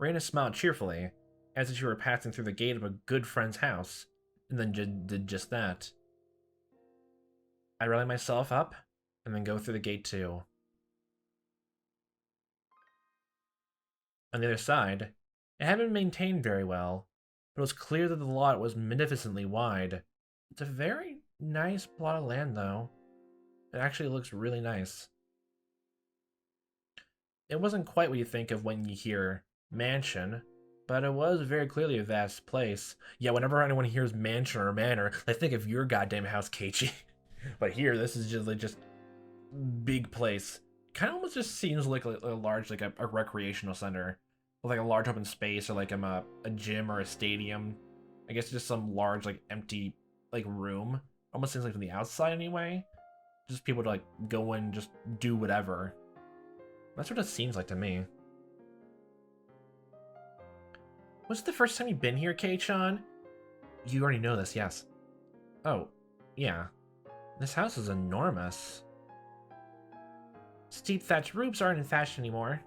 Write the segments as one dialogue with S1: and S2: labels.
S1: Reina smiled cheerfully, as if she were passing through the gate of a good friend's house, and then did just that. I rally myself up, and then go through the gate too. On the other side, it hadn't been maintained very well, but it was clear that the lot was magnificently wide. It's a very nice plot of land, though. It actually looks really nice. It wasn't quite what you think of when you hear mansion, but it was very clearly a vast place. Yeah, whenever anyone hears mansion or manor, they think of your goddamn house, Keiichi. But here, this is just big place. Kind of almost just seems like a large, like a recreational center, with like a large open space or like a gym or a stadium. I guess just some large like empty like room. Almost seems like from the outside anyway. Just people to like go in, just do whatever. That's what it seems like to me. Was it the first time you've been here, Kei-chan? You already know this, yes. Oh, yeah. This house is enormous. Steep thatched roofs aren't in fashion anymore.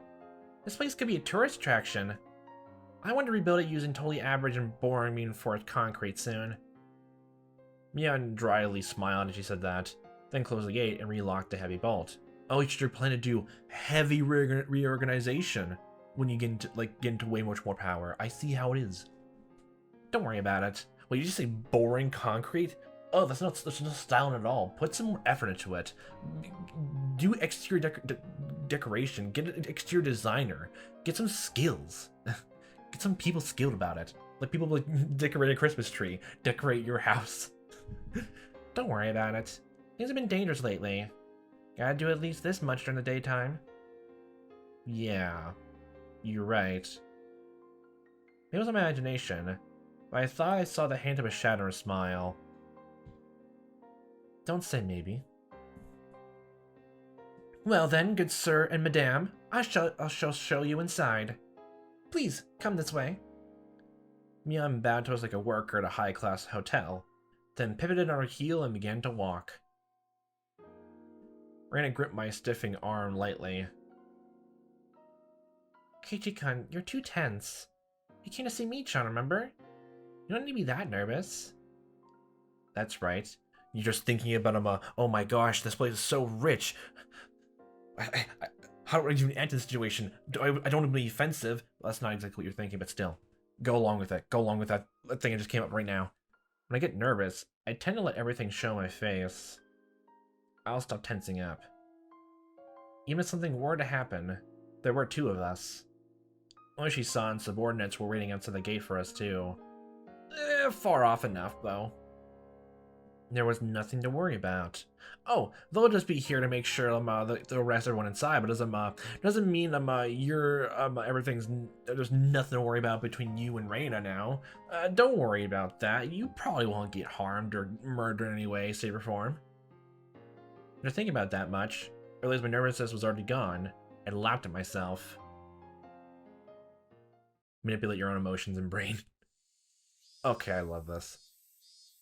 S1: This place could be a tourist attraction. I want to rebuild it using totally average and boring reinforced concrete soon. Mian dryly smiled as she said that, then closed the gate and relocked the heavy bolt. Oh, you're planning to do heavy reorganization when you get into way much more power. I see how it is. Don't worry about it. Wait, you just say boring concrete? Oh, that's not styling at all. Put some more effort into it. Do exterior decoration. Get an exterior designer. Get some skills. Get some people skilled about it. Like people like decorate a Christmas tree. Decorate your house. Don't worry about it. Things have been dangerous lately. Gotta do at least this much during the daytime. Yeah, you're right. It was imagination, but I thought I saw the hint of a shadow or a smile. Don't say maybe. Well then, good sir and madame, I shall show you inside. Please, come this way. Mian bowed to us like a worker at a high-class hotel, then pivoted on her heel and began to walk. Reina gripped my stiffing arm lightly. Keiichi-kun, you're too tense. You came to see me, Chan, remember? You don't need to be that nervous. That's right. You're just thinking about oh my gosh, this place is so rich. How do I even enter the situation? I don't want to be offensive. Well, that's not exactly what you're thinking, but still. Go along with it. Go along with that thing that just came up right now. When I get nervous, I tend to let everything show my face. I'll stop tensing up. Even if something were to happen, there were two of us. Oishi-san and subordinates were waiting outside the gate for us too. Far off enough, though. There was nothing to worry about. Oh, they'll just be here to make sure they'll arrest everyone inside, but doesn't mean there's nothing to worry about between you and Reina now. Don't worry about that. You probably won't get harmed or murdered in any way, shape, or form. After thinking about that much, I realized my nervousness was already gone. I laughed at myself. Manipulate your own emotions and brain. Okay, I love this.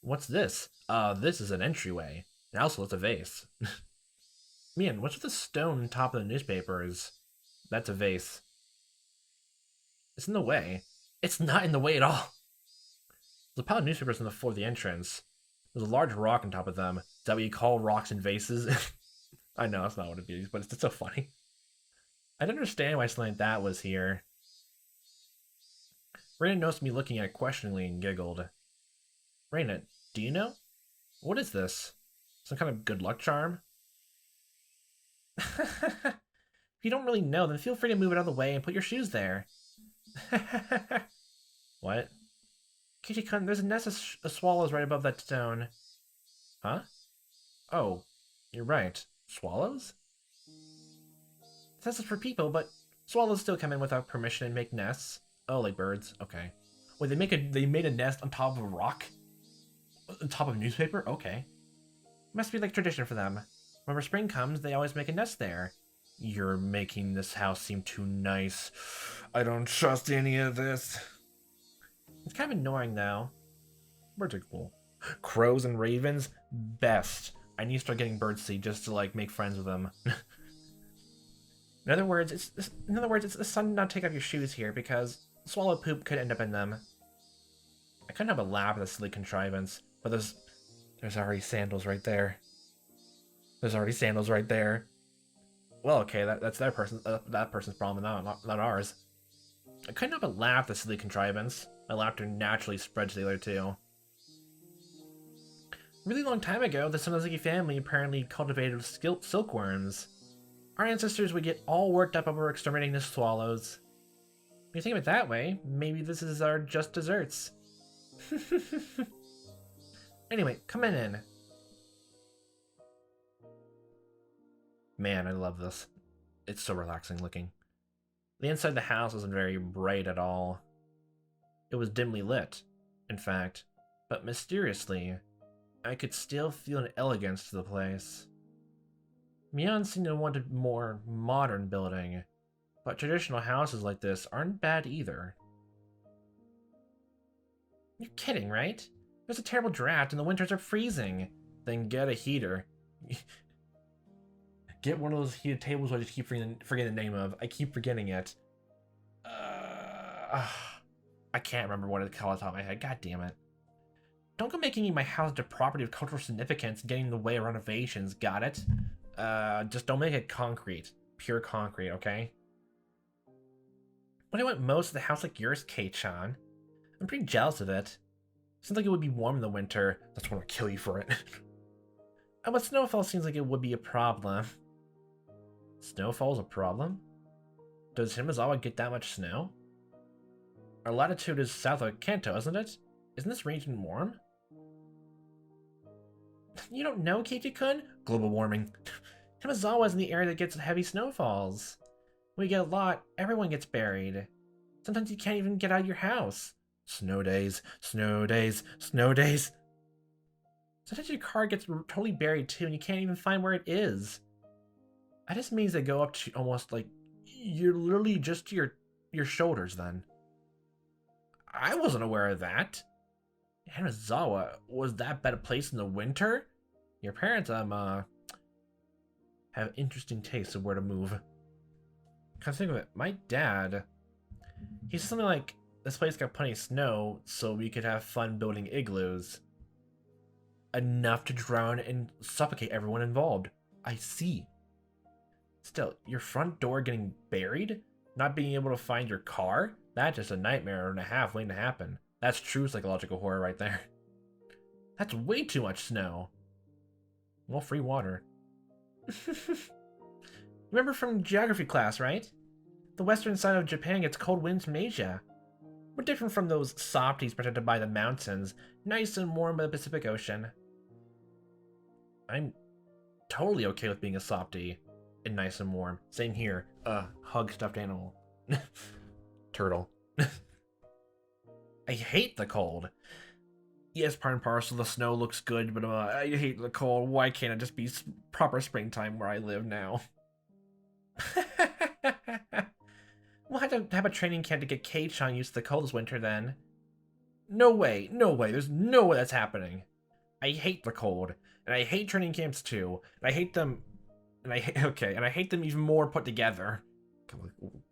S1: What's this? This is an entryway. And also, it's a vase. Man, what's with the stone on top of the newspapers? That's a vase. It's in the way. It's not in the way at all. There's a pile of newspapers on the floor of the entrance. There's a large rock on top of them. Is that what you call rocks in vases? I know, that's not what it is, but it's just so funny. I don't understand why something like that was here. Reina noticed me looking at it questioningly and giggled. Reina, do you know? What is this? Some kind of good luck charm? If you don't really know, then feel free to move it out of the way and put your shoes there. What? Keiichi-kun, there's a nest of swallows right above that stone. Huh? Oh, you're right. Swallows? This is for people, but swallows still come in without permission and make nests. Oh, like birds. Okay. Wait, they made a nest on top of a rock? On top of a newspaper? Okay. Must be like tradition for them. Whenever spring comes, they always make a nest there. You're making this house seem too nice. I don't trust any of this. It's kind of annoying, though. Birds are cool. Crows and ravens? Best. I need to start getting birdseed just to, like, make friends with them. It's the sun not take off your shoes here because swallow poop could end up in them. I couldn't help but laugh at the silly contrivance, but there's already sandals right there. There's already sandals right there. Well, okay, that's that person's problem, not ours. I couldn't help but laugh at the silly contrivance. My laughter naturally spread to the other two. A really long time ago, the Sonozuki family apparently cultivated silkworms. Our ancestors would get all worked up over exterminating the swallows. When you think of it that way, maybe this is our just desserts. Anyway, come in. Man, I love this. It's so relaxing looking. The inside of the house wasn't very bright at all. It was dimly lit, in fact, but mysteriously, I could still feel an elegance to the place. Mion seemed to want a more modern building, but traditional houses like this aren't bad either. You're kidding, right? There's a terrible draft and the winters are freezing. Then get a heater. Get one of those heated tables I just keep forgetting the name of. I keep forgetting it. I can't remember what it's called off the top of my head. God damn it. Don't go making my house a property of cultural significance and getting in the way of renovations, got it? Just don't make it concrete. Pure concrete, okay? But I want most of the house like yours, Kei-chan. I'm pretty jealous of it. Seems like it would be warm in the winter. That's when I'll kill you for it. But snowfall seems like it would be a problem. Snowfall's a problem? Does Hinamizawa get that much snow? Our latitude is south of Kanto, isn't it? Isn't this region warm? You don't know, Keiichi-kun? Global warming. Hinamizawa is in the area that gets heavy snowfalls. When we get a lot, everyone gets buried. Sometimes you can't even get out of your house. Snow days, snow days, snow days. Sometimes your car gets totally buried too and you can't even find where it is. That just means they go up to almost like, you're literally just to your shoulders then. I wasn't aware of that. Hinamizawa, was that bad a place in the winter? Your parents, have interesting tastes of where to move. Come think of it, my dad, he said something like, this place got plenty of snow, so we could have fun building igloos. Enough to drown and suffocate everyone involved. I see. Still, your front door getting buried? Not being able to find your car? That's just a nightmare and a half waiting to happen. That's true psychological horror right there. That's way too much snow. Well, free water. Remember from geography class, right? The western side of Japan gets cold winds from Asia. We're different from those softies protected by the mountains, nice and warm by the Pacific Ocean. I'm totally okay with being a softie and nice and warm. Same here. Hug stuffed animal. Turtle. I hate the cold. Yes, part and parcel, the snow looks good, but I hate the cold. Why can't it just be proper springtime where I live now? We'll have to have a training camp to get Kei-chan used to the cold this winter then. No way, no way, there's no way that's happening. I hate the cold, and I hate training camps too, and I hate them, and I hate them even more put together.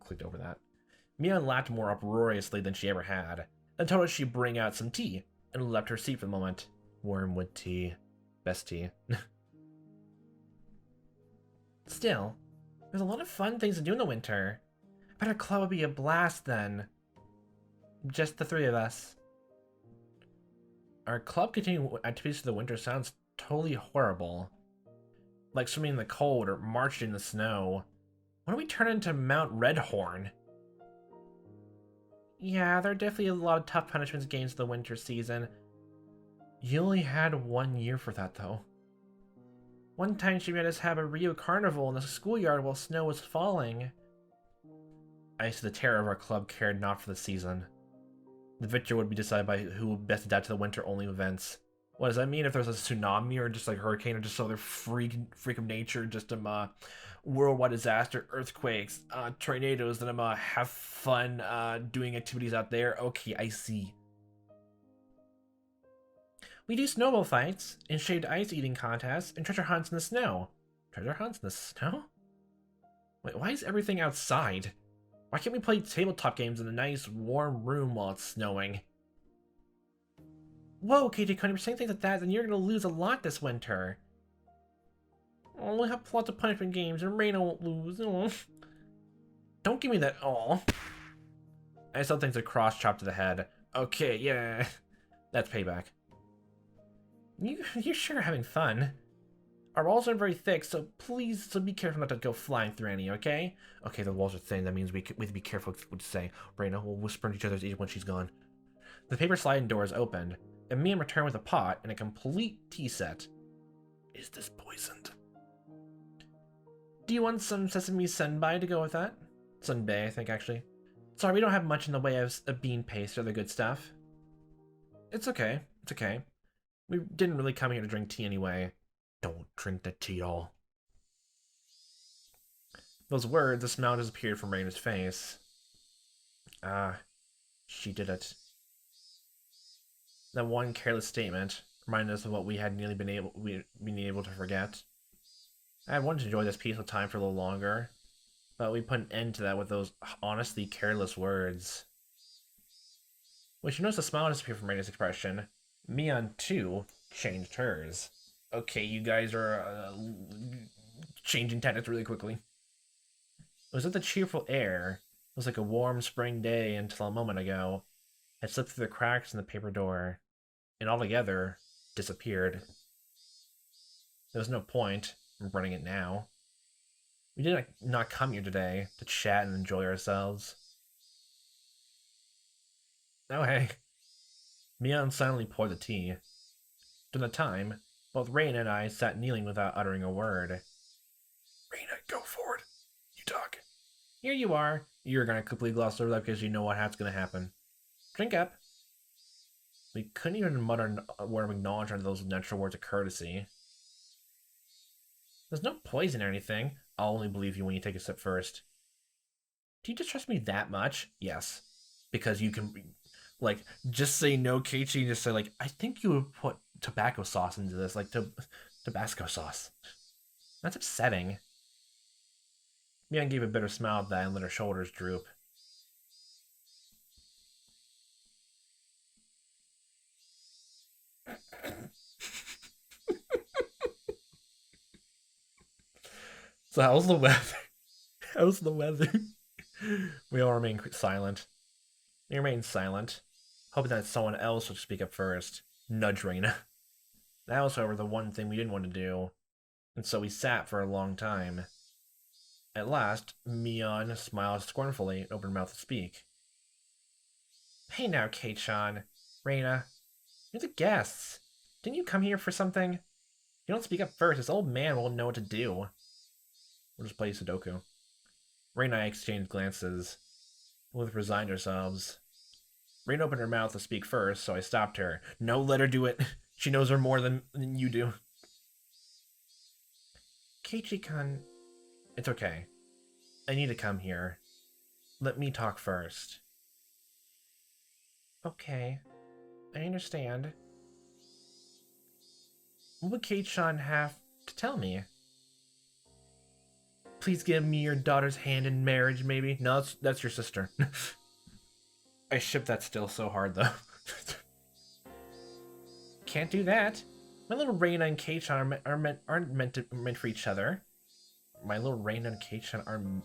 S1: Clicked over that. Mion laughed more uproariously than she ever had, and told us she'd bring out some tea, and left her seat for the moment. Wormwood tea. Best tea. Still, there's a lot of fun things to do in the winter. I bet our club would be a blast then. Just the three of us. Our club continuing activities for the winter sounds totally horrible. Like swimming in the cold or marching in the snow. Why don't we turn into Mount Redhorn? Yeah, there are definitely a lot of tough punishments games the winter season. You only had 1 year for that though. One time she made us have a Rio Carnival in the schoolyard while snow was falling. I see the terror of our club cared not for the season. The victor would be decided by who would best adapt to the winter-only events. What does that mean if there's a tsunami or just like hurricane or just other freak of nature, just worldwide disaster, earthquakes, tornadoes, then have fun doing activities out there? Okay, I see. We do snowball fights, and shaved ice eating contests, and treasure hunts in the snow. Treasure hunts in the snow? Wait, why is everything outside? Why can't we play tabletop games in a nice, warm room while it's snowing? Whoa, KJ, if you're saying things like that, then you're gonna lose a lot this winter. Oh, we'll have lots of punishment games, and Reina won't lose. Oh. Don't give me that. Oh. I still think it's a cross chop to the head. Okay, yeah. That's payback. You're sure having fun. Our walls aren't very thick, so please be careful not to go flying through any, okay? Okay, the walls are thin. That means we have to be careful what to say. Reina will whisper in each other's ears when she's gone. The paper sliding doors opened, and Mian returned with a pot and a complete tea set. Is this poisoned? Do you want some sesame senbei to go with that? Sunbae, I think, actually. Sorry, we don't have much in the way of bean paste or other good stuff. It's okay. It's okay. We didn't really come here to drink tea anyway. Don't drink the tea at all. Those words, a smile disappeared from Reina's face. Ah, she did it. That one careless statement reminded us of what we had nearly been able to forget. I had wanted to enjoy this peaceful time for a little longer, but we put an end to that with those honestly careless words. When she noticed a smile disappear from Reina's expression, Mian, too, changed hers. Okay, you guys are changing tactics really quickly. It was with the cheerful air. It was like a warm spring day until a moment ago. Had slipped through the cracks in the paper door, and altogether disappeared. There was no point in running it now. We did not come here today to chat and enjoy ourselves. Oh hey. Mian silently poured the tea. During the time, both Reina and I sat kneeling without uttering a word. Reina, go forward. You talk. Here you are. You're gonna completely gloss over that because you know what's gonna happen. Drink up. We couldn't even mutter a word of acknowledgement to those natural words of courtesy. There's no poison or anything. I'll only believe you when you take a sip first. Do you just trust me that much? Yes. Because you can, like, just say no, Keiichi, and just say, like, I think you would put tobacco sauce into this, like, Tabasco sauce. That's upsetting. Mian gave a bitter smile at that and let her shoulders droop. So how's the weather? How's the weather? We all remain silent. They remained silent, hoping that someone else would speak up first. Nudge Reina. That was, however, the one thing we didn't want to do, and so we sat for a long time. At last, Mian smiled scornfully and opened her mouth to speak. Hey now, Kei-chan. Reina. You're the guests. Didn't you come here for something? If you don't speak up first, this old man won't know what to do. We'll just play Sudoku. Reina and I exchanged glances. We'll have resigned ourselves. Reina opened her mouth to speak first, so I stopped her. No, let her do it. She knows her more than you do. Keiichi-kun. It's okay. I need to come here. Let me talk first. Okay. I understand. What would Kei-chan have to tell me? Please give me your daughter's hand in marriage, maybe? No, that's your sister. I ship that still so hard, though. Can't do that. My little Reina and Kei-chan aren't meant for each other. My little Reina and Kei-chan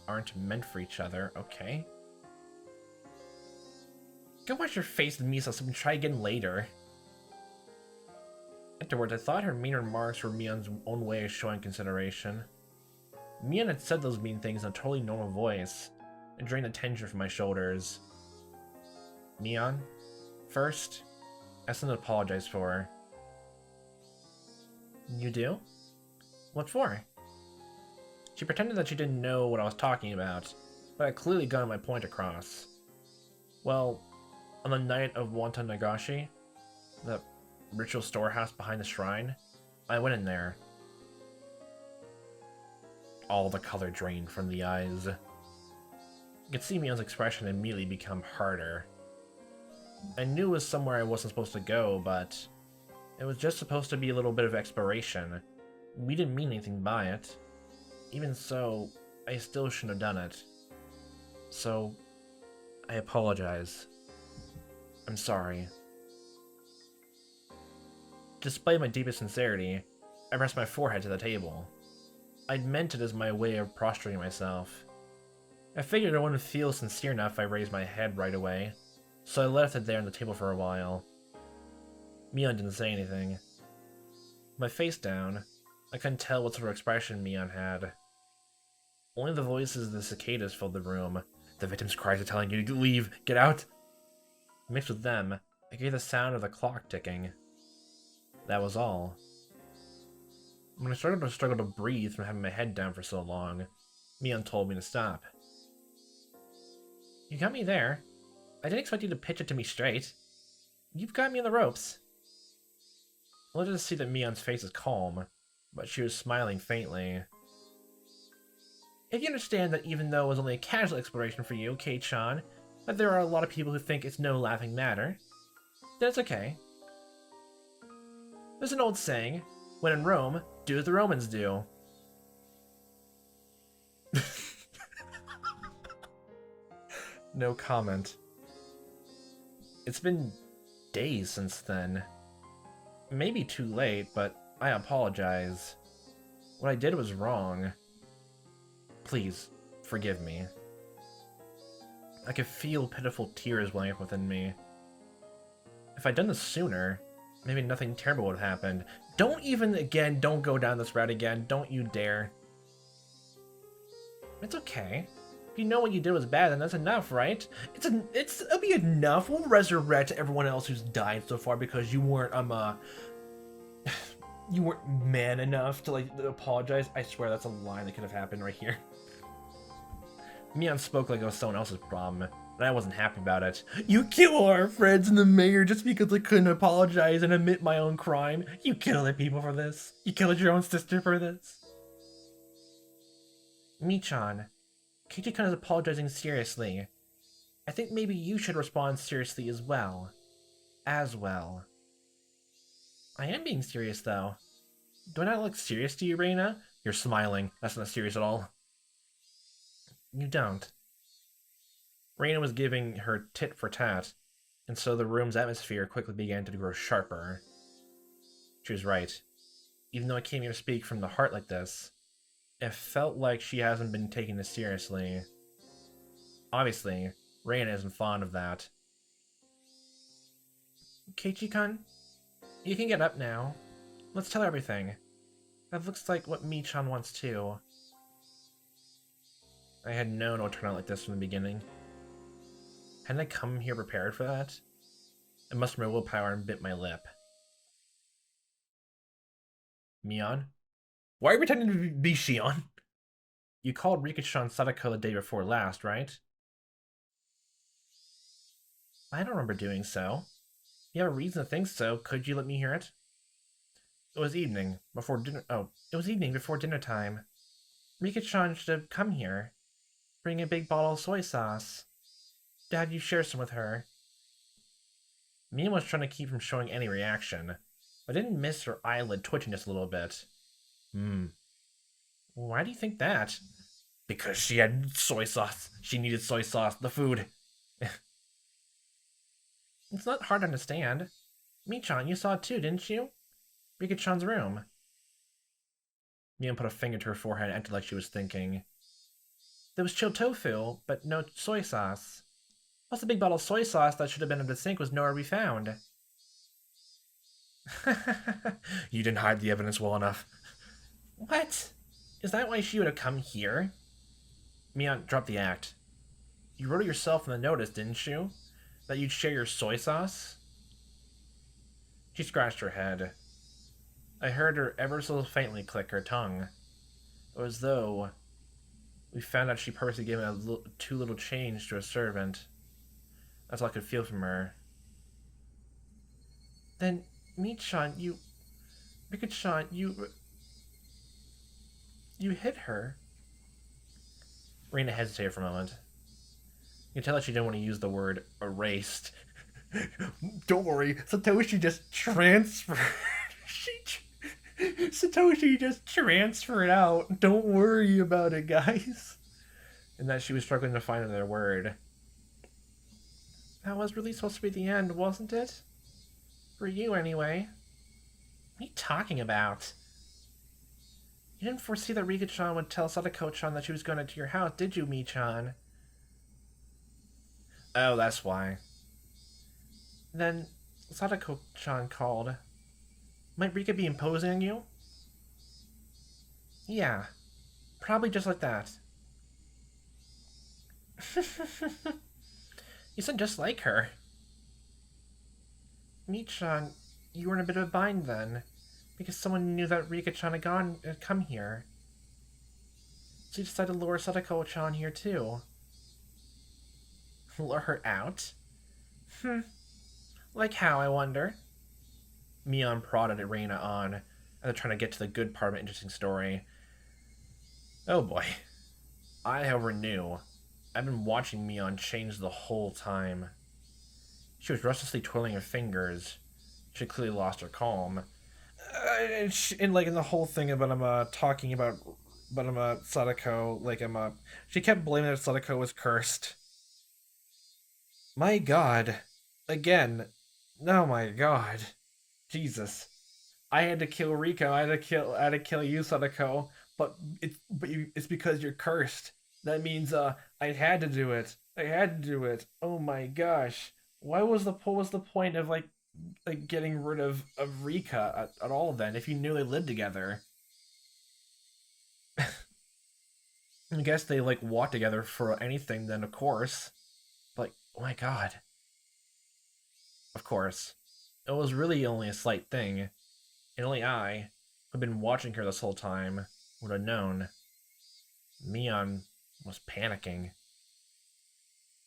S1: aren't meant for each other, okay? Go wash your face with miso soup and try again later. Afterwards, I thought her mean remarks were Mian's own way of showing consideration. Mian had said those mean things in a totally normal voice, and drained the tension from my shoulders. Mian, first, I have something to apologize for. You do? What for? She pretended that she didn't know what I was talking about, but I clearly got my point across. Well, on the night of Wanton Nagashi, the ritual storehouse behind the shrine, I went in there. All the color drained from the eyes. You could see Mian's expression immediately become harder. I knew it was somewhere I wasn't supposed to go, but it was just supposed to be a little bit of exploration. We didn't mean anything by it. Even so, I still shouldn't have done it. So, I apologize. I'm sorry. Despite my deepest sincerity, I pressed my forehead to the table. I'd meant it as my way of prostrating myself. I figured I wouldn't feel sincere enough if I raised my head right away, so I left it there on the table for a while. Mion didn't say anything. With my face down, I couldn't tell what sort of expression Mion had. Only the voices of the cicadas filled the room. The victim's cries are telling you to leave, get out! Mixed with them, I gave the sound of the clock ticking. That was all. When I started to struggle to breathe from having my head down for so long, Mion told me to stop. You got me there. I didn't expect you to pitch it to me straight. You've got me on the ropes. I wanted to see that Mion's face is calm, but she was smiling faintly. If you understand that even though it was only a casual exploration for you, Kei-chan, that there are a lot of people who think it's no laughing matter, then it's okay. There's an old saying, when in Rome, do as the Romans do. No comment. It's been days since then. Maybe too late, but I apologize. What I did was wrong. Please, forgive me. I could feel pitiful tears welling up within me. If I'd done this sooner, maybe nothing terrible would have happened. Don't go down this route again. Don't you dare. It's okay. If you know what you did was bad, then that's enough, right? It'll be enough. We'll resurrect everyone else who's died so far because you weren't, you weren't man enough to, apologize. I swear that's a line that could have happened right here. Mion spoke like it was someone else's problem, and I wasn't happy about it. You kill our friends and the mayor just because I couldn't apologize and admit my own crime. You kill other people for this. You killed your own sister for this. Michan, Keiichi-kun is apologizing seriously. I think maybe you should respond seriously as well. I am being serious, though. Do I not look serious to you, Reina? You're smiling. That's not serious at all. You don't. Reina was giving her tit for tat, and so the room's atmosphere quickly began to grow sharper. She was right. Even though I came here to speak from the heart like this, it felt like she hasn't been taking this seriously. Obviously, Reina isn't fond of that. Keiichi-kun, you can get up now. Let's tell her everything. That looks like what Michan wants too. I had known it would turn out like this from the beginning. Hadn't I come here prepared for that? I mustered my willpower and bit my lip. Mion? Why are you pretending to be Shion? You called Rikichan Sadako the day before last, right? I don't remember doing so. If you have a reason to think so, could you let me hear it? It was evening before dinner. Oh, it was evening before dinner time. Rikichan should have come here. Bring a big bottle of soy sauce. To have you share some with her. Mion was trying to keep from showing any reaction, but I didn't miss her eyelid twitching just a little bit. Why do you think that? Because she had soy sauce. She needed soy sauce, the food. It's not hard to understand. Michan, you saw it too, didn't you? Rikichan's room. Mion put a finger to her forehead and acted like she was thinking. There was chilled tofu, but no soy sauce. Plus the big bottle of soy sauce that should have been in the sink was nowhere to be found. You didn't hide the evidence well enough. What? Is that why she would have come here? Mion, drop the act. You wrote it yourself in the notice, didn't you? That you'd share your soy sauce? She scratched her head. I heard her ever so faintly click her tongue. It was as though we found out she purposely given too little change to a servant. That's all I could feel from her. Then, Michan, Rikichan, you hit her. Reina hesitated for a moment. You can tell that she didn't want to use the word erased. Don't worry, Satoshi just transferred. Satoshi just transferred out. Don't worry about it, guys. and that she was struggling to find another word. That was really supposed to be the end, wasn't it? For you, anyway. What are you talking about? You didn't foresee that Rika-chan would tell Sadako-chan that she was going to your house, did you, Mi-chan? Oh, that's why. Then Sadako-chan called. Might Rika be imposing on you? Yeah. Probably just like that. You sound just like her. Mi-chan, you were in a bit of a bind then, because someone knew that Rika-chan had come here. So you decided to lure Sadako-chan here too. Lure her out? Like how, I wonder? Mion prodded at Reina on, as they're trying to get to the good part of an interesting story. Oh boy. I, however, knew. I've been watching Mion change the whole time. She was restlessly twirling her fingers. She clearly lost her calm. And like in the whole thing about talking about Sadako, like she kept blaming that Sadako was cursed. My God, again, oh my God, Jesus! I had to kill Rico. I had to kill you, Sadako. But it's because you're cursed. That means I had to do it. I had to do it. Oh my gosh! What was the point of like getting rid of Rika at all then, if you knew they lived together? I guess they like walked together for anything then, of course. But oh my God. Of course. It was really only a slight thing. And only I, who'd been watching her this whole time, would have known. Mion was panicking.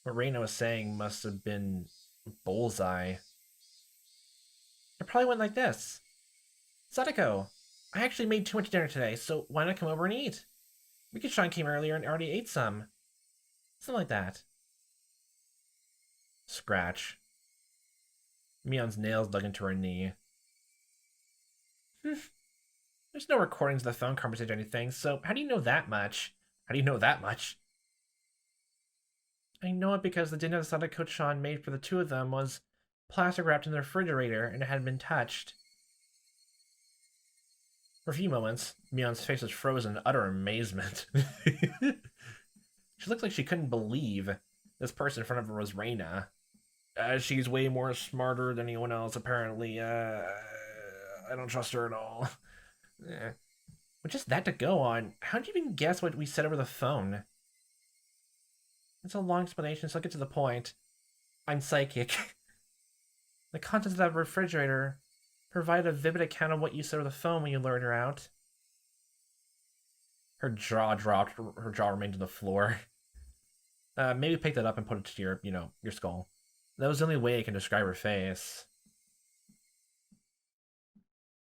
S1: What Reina was saying must have been bullseye. It probably went like this. Sadako, I actually made too much dinner today, so why not come over and eat? Rika-chan came earlier and already ate some. Something like that. Scratch. Mion's nails dug into her knee. There's no recordings of the phone conversation or anything, so how do you know that much? How do you know that much? I know it because the dinner that Sadako-chan made for the two of them was plastic wrapped in the refrigerator and it hadn't been touched. For a few moments, Mion's face was frozen in utter amazement. She looked like she couldn't believe this person in front of her was Reina. She's way more smarter than anyone else, apparently. I don't trust her at all. With just that to go on, how'd you even guess what we said over the phone? It's a long explanation, so I'll get to the point. I'm psychic. The contents of that refrigerator provide a vivid account of what you said over the phone when you lured her out. Her jaw dropped, her jaw remained on the floor. Maybe pick that up and put it to your, your skull. That was the only way I can describe her face.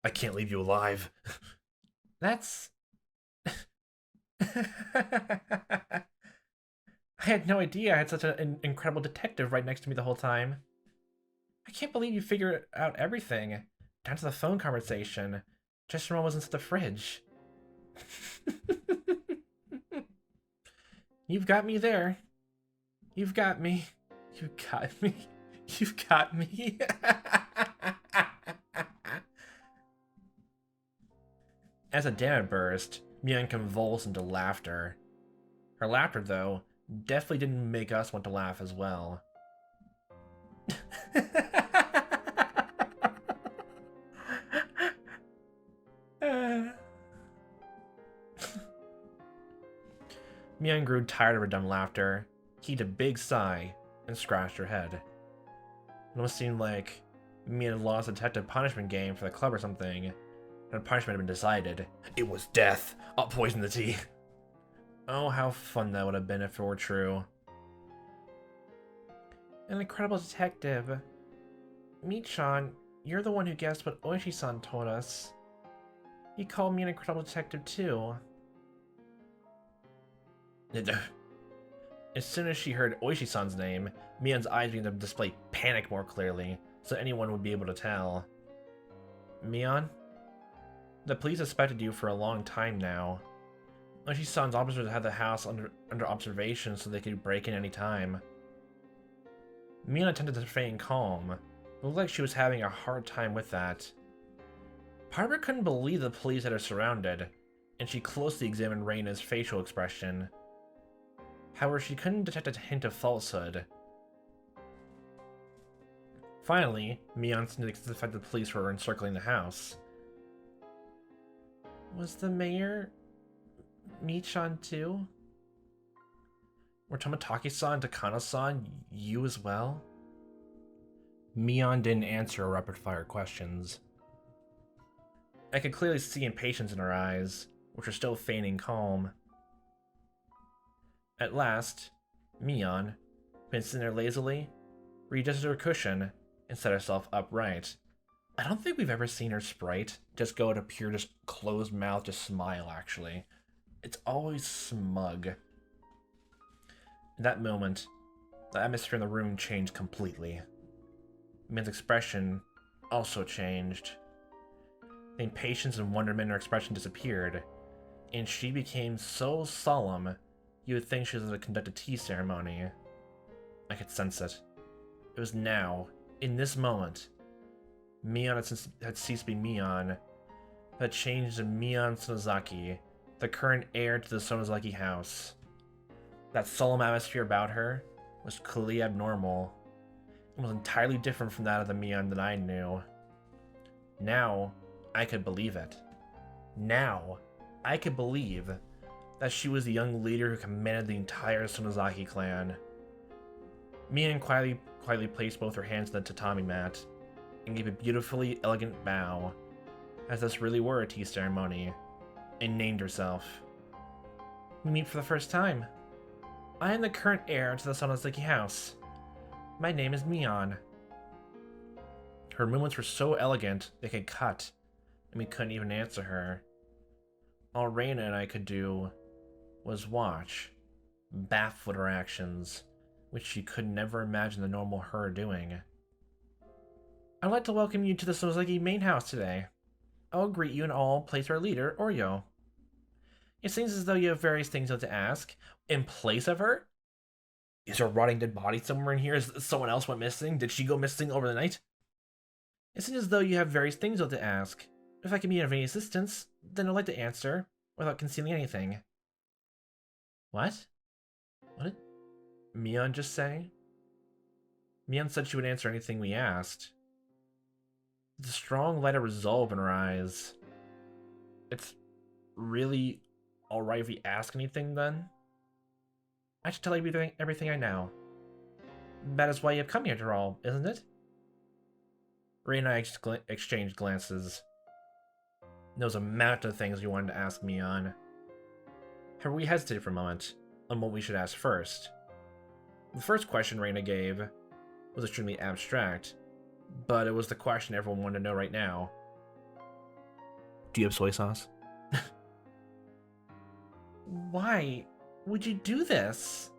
S1: I can't leave you alive. That's... I had no idea I had such an incredible detective right next to me the whole time. I can't believe you figured out everything, down to the phone conversation, just from what was inside the fridge. You've got me there. You've got me. You got me. You've got me. As a damn burst, Mion convulsed into laughter. Her laughter, though, definitely didn't make us want to laugh as well. Mion grew tired of her dumb laughter, heaved a big sigh, and scratched her head. It almost seemed like Mion had lost a detective punishment game for the club or something, and the punishment had been decided. It was death! I'll poison the tea! Oh, how fun that would have been if it were true. An incredible detective. Mi-chan, you're the one who guessed what Oishi-san told us. He called me an incredible detective too. As soon as she heard Oishi-san's name, Mion's eyes began to display panic more clearly, so anyone would be able to tell. Mion? The police suspected you for a long time now. Oishi-san's officers had the house under observation so they could break in any time. Mion attempted to feign calm, but it looked like she was having a hard time with that. Part of her couldn't believe the police had her surrounded, and she closely examined Reina's facial expression. However, she couldn't detect a hint of falsehood. Finally, Mion sniffed the fact that the police were encircling the house. Was the mayor Michan too? Were Tomotaki-san and Takano-san you as well? Mion didn't answer her rapid-fire questions. I could clearly see impatience in her eyes, which were still feigning calm. At last, Mion, who had been sitting there lazily, readjusted her cushion and set herself upright. I don't think we've ever seen her sprite just go to pure, just closed mouth, just smile, actually. It's always smug. In that moment, the atmosphere in the room changed completely. Mion's expression also changed. The impatience and wonderment in her expression disappeared, and she became so solemn you would think she was going to conduct a tea ceremony. I could sense it. It was now, in this moment. Mion had ceased to be Mion, but had changed to Mion Sonozaki, the current heir to the Sonozaki house. That solemn atmosphere about her was clearly abnormal, and was entirely different from that of the Mion that I knew. Now, I could believe it. Now, I could believe that she was the young leader who commanded the entire Sonozaki clan. Mion quietly placed both her hands on the tatami mat, and gave a beautifully elegant bow, as this really were a tea ceremony, and named herself. We meet for the first time. I am the current heir to the Sonozaki house. My name is Mion. Her movements were so elegant they could cut, and we couldn't even answer her. All Reina and I could do was watch, baffled at her actions, which she could never imagine the normal her doing. I'd like to welcome you to the Sonozaki main house today. I will greet you and all place our leader, Oryo. It seems as though you have various things to ask. In place of her? Is there a rotting dead body somewhere in here? Is someone else went missing? Did she go missing over the night? It seems as though you have various things to ask. If I can be of any assistance, then I'd like to answer, without concealing anything. What? What did Mion just say? Mion said she would answer anything we asked. The strong light of resolve in her eyes. It's really alright if we ask anything, then? I should tell you everything I know. That is why you have come here, after all, isn't it? Ray and I exchanged glances. There was a mountain of things we wanted to ask Mion. However, we hesitated for a moment on what we should ask first. The first question Reina gave was extremely abstract, but it was the question everyone wanted to know right now. Do you have soy sauce? Why would you do this?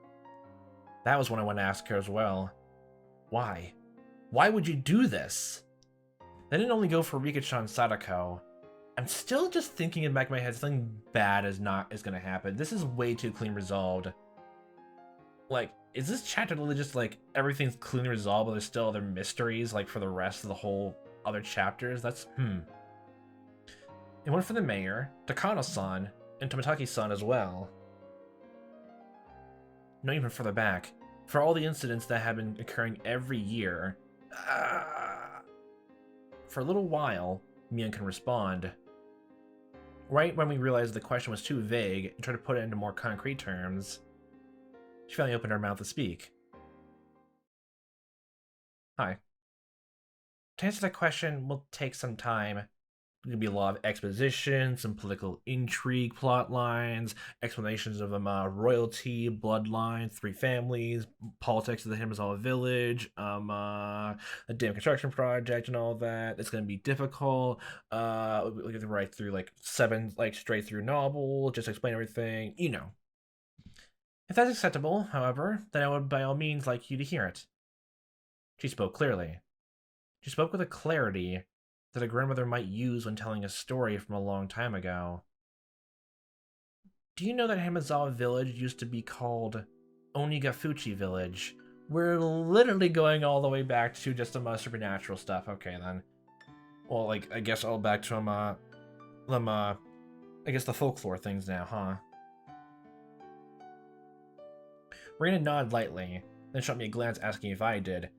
S1: That was what I wanted to ask her as well. Why? Why would you do this? They didn't only go for Rika-chan Sadako. I'm still just thinking in the back of my head, something bad is gonna happen. This is way too clean resolved. Like, is this chapter literally just like everything's cleanly resolved, but there's still other mysteries like for the rest of the whole other chapters? That's It went for the mayor, Takano-san, and Tomotaki-san as well. Not even further back, for all the incidents that have been occurring every year. For a little while, Mion can respond. Right when we realized the question was too vague and tried to put it into more concrete terms, she finally opened her mouth to speak. Hi. To answer that question will take some time. There's gonna be a lot of exposition, some political intrigue, plot lines, explanations of royalty, bloodline, three families, politics of the Hinamizawa village, a damn construction project, and all that. It's gonna be difficult. We have to write through like 7 straight through novel, just explain everything, you know. If that's acceptable, however, then I would by all means like you to hear it. She spoke clearly. She spoke with a clarity that a grandmother might use when telling a story from a long time ago. Do you know that Hinamizawa village used to be called Onigafuchi village? We're literally going all the way back to just some supernatural stuff. Okay, then. Well, like, I guess all back to I guess the folklore things now, huh? Reina nodded lightly, then shot me a glance asking if I did.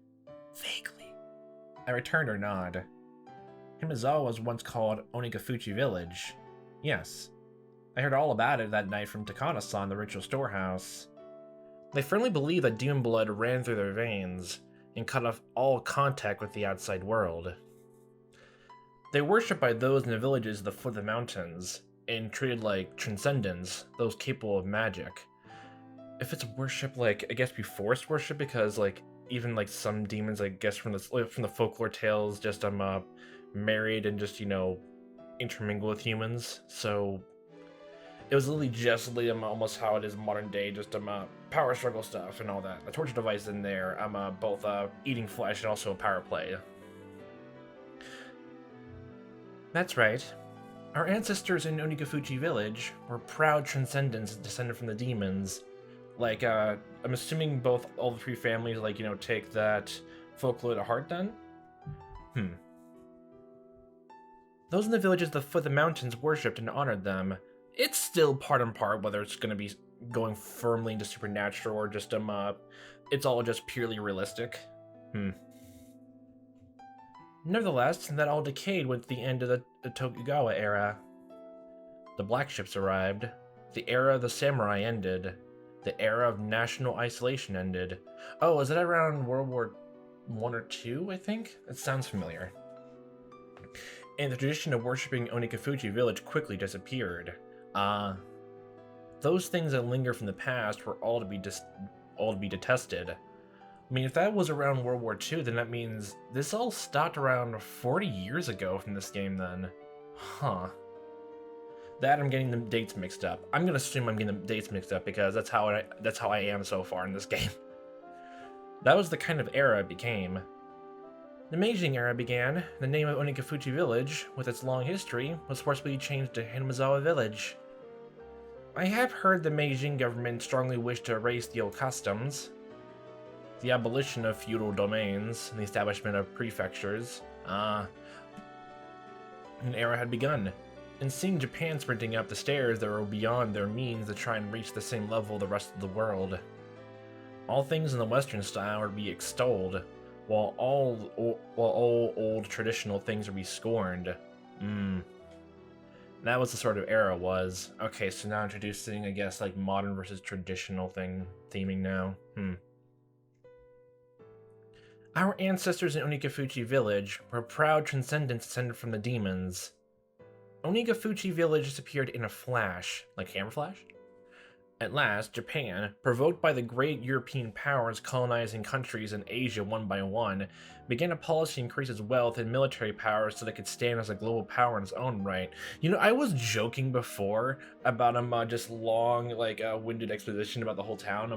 S1: Vaguely. I returned her nod. Hinamizawa was once called Onigafuchi village. Yes. I heard all about it that night from Takana-san, the ritual storehouse. They firmly believed that demon blood ran through their veins and cut off all contact with the outside world. They worshipped by those in the villages at the foot of the mountains and treated like transcendents, those capable of magic. If it's worship, like, I guess be forced worship, because like even like some demons, I guess from the folklore tales, just married and just, you know, intermingle with humans. So it was literally just almost how it is modern day, just power struggle stuff and all that. A torture device in there. Both eating flesh and also power play. That's right. Our ancestors in Onigafuchi village were proud transcendents descended from the demons. Like, I'm assuming all the three families, like, you know, take that folklore to heart then? Those in the villages at the foot of the mountains worshipped and honored them. It's still part and part whether it's going to be going firmly into supernatural or just, it's all just purely realistic. Nevertheless, that all decayed with the end of the Tokugawa era. The black ships arrived. The era of the samurai ended. The era of national isolation ended. Oh, was that around World War I or II, I think? It sounds familiar. And the tradition of worshipping Onigafuchi village quickly disappeared. Those things that linger from the past were all to be detested. I mean, if that was around World War II, then that means this all stopped around 40 years ago from this game then. Huh. That I'm getting the dates mixed up. I'm gonna assume I'm getting the dates mixed up because that's how I am so far in this game. That was the kind of era it became. The Meijing era began. The name of Onigafuchi village, with its long history, was forcibly changed to Hinamizawa village. I have heard the Meijing government strongly wished to erase the old customs. The abolition of feudal domains and the establishment of prefectures. An era had begun. And seeing Japan sprinting up the stairs that were beyond their means to try and reach the same level of the rest of the world. All things in the Western style were to be extolled, while all old traditional things would be scorned. That was the sort of era it was. Okay, so now introducing, I guess, like modern versus traditional theming now. Our ancestors in Onigafuchi village were proud transcendents descended from the demons. Onigafuchi village disappeared in a flash, like hammer flash? At last, Japan, provoked by the great European powers colonizing countries in Asia one by one, began a policy to increase its wealth and military powers so that it could stand as a global power in its own right. You know, I was joking before about just long, like, winded exposition about the whole town,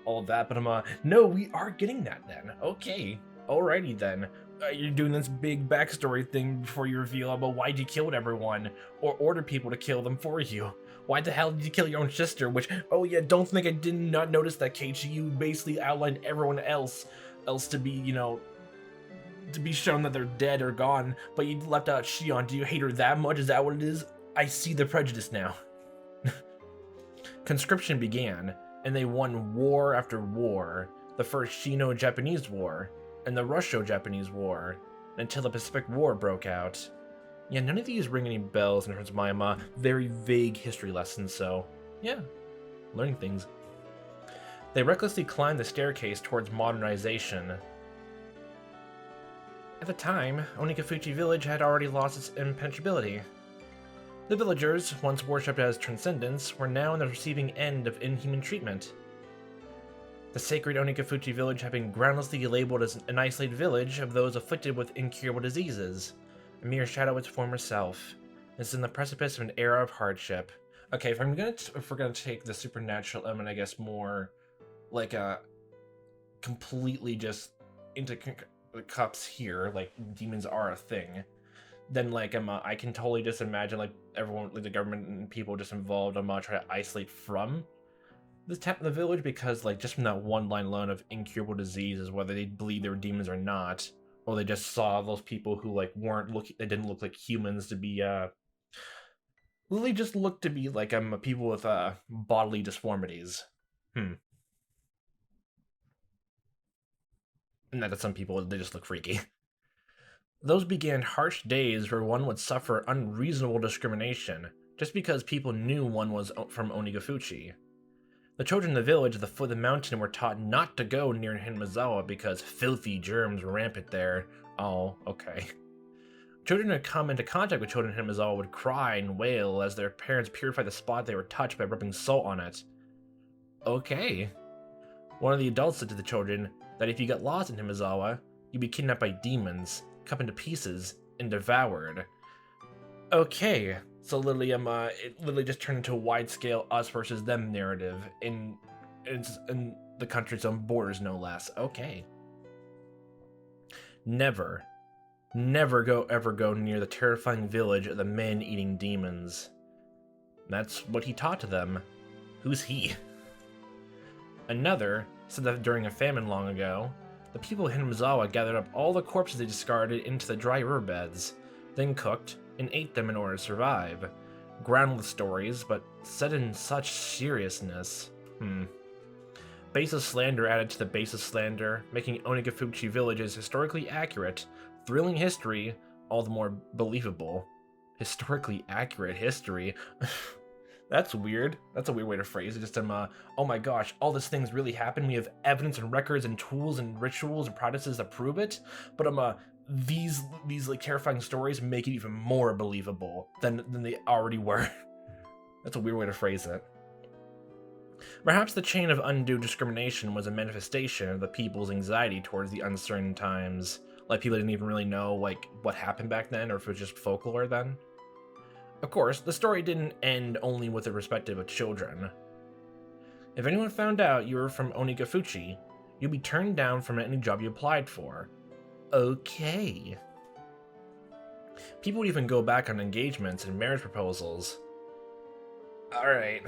S1: all of that, but no, we are getting that then. Okay, alrighty then. You're doing this big backstory thing before you reveal about why'd you kill everyone, or order people to kill them for you. Why the hell did you kill your own sister? Which, oh yeah, don't think I did not notice that, Keiichi. You basically outlined everyone else to be, you know, to be shown that they're dead or gone, but you left out Shion. Do you hate her that much? Is that what it is? I see the prejudice now. Conscription began, and they won war after war. The first Sino-Japanese War, and the Russo-Japanese War, until the Pacific War broke out. Yeah, none of these ring any bells in terms of my very vague history lessons, so yeah, learning things. They recklessly climbed the staircase towards modernization. At the time, Onigafuchi village had already lost its impenetrability. The villagers, once worshipped as transcendents, were now in the receiving end of inhuman treatment. The sacred Onigafuchi village had been groundlessly labeled as an isolated village of those afflicted with incurable diseases, a mere shadow of its former self. It's in the precipice of an era of hardship. Okay, if we're gonna take the supernatural element, I guess more like completely just into the cups here, like demons are a thing, then like I can totally just imagine like everyone, like the government and people just involved, try to isolate from the village, because like just from that one line alone of incurable diseases, whether they believe they were demons or not, or they just saw those people who like weren't looking, they didn't look like humans to be literally just looked to be like people with bodily disformities. And that to some people they just look freaky. Those began harsh days where one would suffer unreasonable discrimination just because people knew one was from Onigafuchi. The children in the village at the foot of the mountain were taught not to go near Hinamizawa because filthy germs were rampant there. Oh, okay. Children who come into contact with children in Hinamizawa would cry and wail as their parents purified the spot they were touched by rubbing salt on it. Okay. One of the adults said to the children that if you got lost in Hinamizawa, you'd be kidnapped by demons, cut into pieces, and devoured. Okay, so literally, it literally just turned into a wide-scale us versus them narrative in the country's own borders, no less. Okay. Never ever go near the terrifying village of the man-eating demons. That's what he taught to them. Who's he? Another said that during a famine long ago, the people of Hinamizawa gathered up all the corpses they discarded into the dry riverbeds, then cooked and ate them in order to survive. Groundless stories, but said in such seriousness. Baseless slander added to the baseless slander, making Onigafuchi village's historically accurate, thrilling history all the more believable. Historically accurate history? That's weird. That's a weird way to phrase it. Just oh my gosh, all these things really happened. We have evidence and records and tools and rituals and practices that prove it. But these like terrifying stories make it even more believable than they already were. That's a weird way to phrase it. Perhaps the chain of undue discrimination was a manifestation of the people's anxiety towards the uncertain times. Like people didn't even really know like what happened back then, or if it was just folklore then. Of course, the story didn't end only with the perspective of children. If anyone found out you were from Onigafuchi, you'd be turned down from any job you applied for. Okay. People would even go back on engagements and marriage proposals. Alright.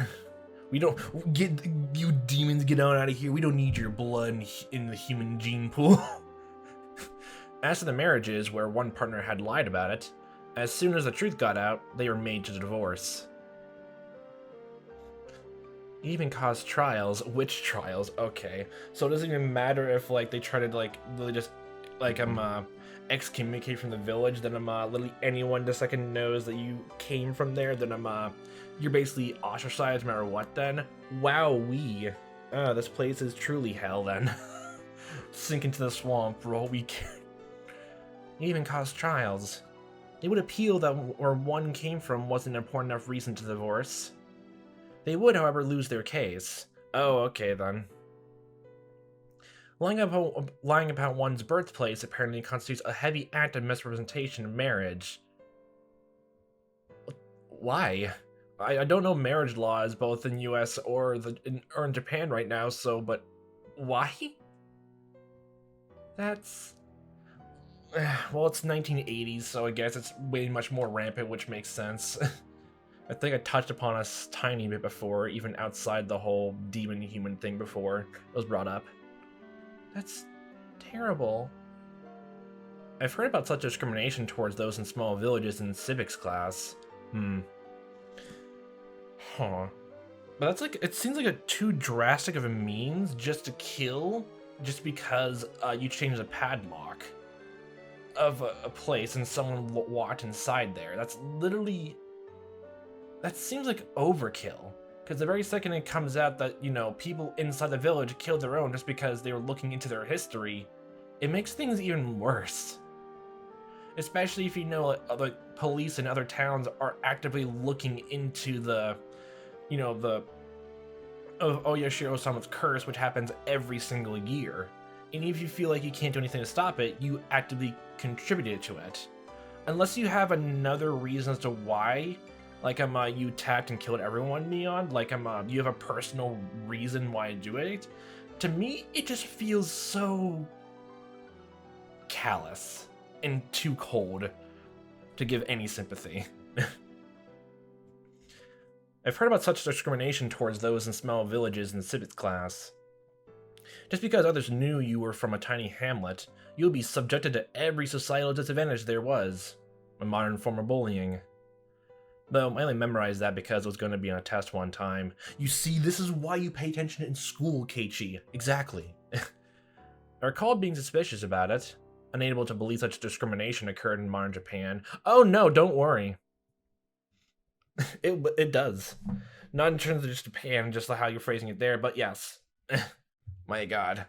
S1: We don't get you demons, get on out of here. We don't need your blood in the human gene pool. As to the marriages where one partner had lied about it, as soon as the truth got out, they were made to divorce. It even caused trials. Witch trials? Okay. So it doesn't even matter if like they try to like really just like excommunicate from the village, then literally anyone just like knows that you came from there, then you're basically ostracized no matter what then. Wowee. This place is truly hell then. Sink into the swamp for all we care. It even caused trials. They would appeal that where one came from wasn't an important enough reason to divorce. They would, however, lose their case. Oh, okay then. Lying about one's birthplace apparently constitutes a heavy act of misrepresentation of marriage. Why? I don't know marriage laws both in US or in Japan right now, so, but why? That's... Well, it's 1980s, so I guess it's way much more rampant, which makes sense. I think I touched upon a tiny bit before, even outside the whole demon-human thing before it was brought up. That's terrible. I've heard about such discrimination towards those in small villages in civics class. Huh. But that's like, it seems like a too drastic of a means just to kill, just because you change the padlock of a place and someone walked inside there. That's literally... That seems like overkill. Because the very second it comes out that, you know, people inside the village killed their own just because they were looking into their history, it makes things even worse. Especially if you know the police in other towns are actively looking into the, you know, the Oyashiro-sama's curse, which happens every single year. And if you feel like you can't do anything to stop it, you actively contributed to it. Unless you have another reason as to why, like you attacked and killed everyone, Neon, like you have a personal reason why you do it. To me, it just feels so callous and too cold. to give any sympathy. I've heard about such discrimination towards those in small villages in civics class. Just because others knew you were from a tiny hamlet, you would be subjected to every societal disadvantage there was. A modern form of bullying. Though I only memorized that because it was going to be on a test one time. You see, this is why you pay attention in school, Keiichi. Exactly. I recalled being suspicious about it, unable to believe such discrimination occurred in modern Japan. Oh no, don't worry. It does. Not in terms of just Japan, just how you're phrasing it there, but yes. My god.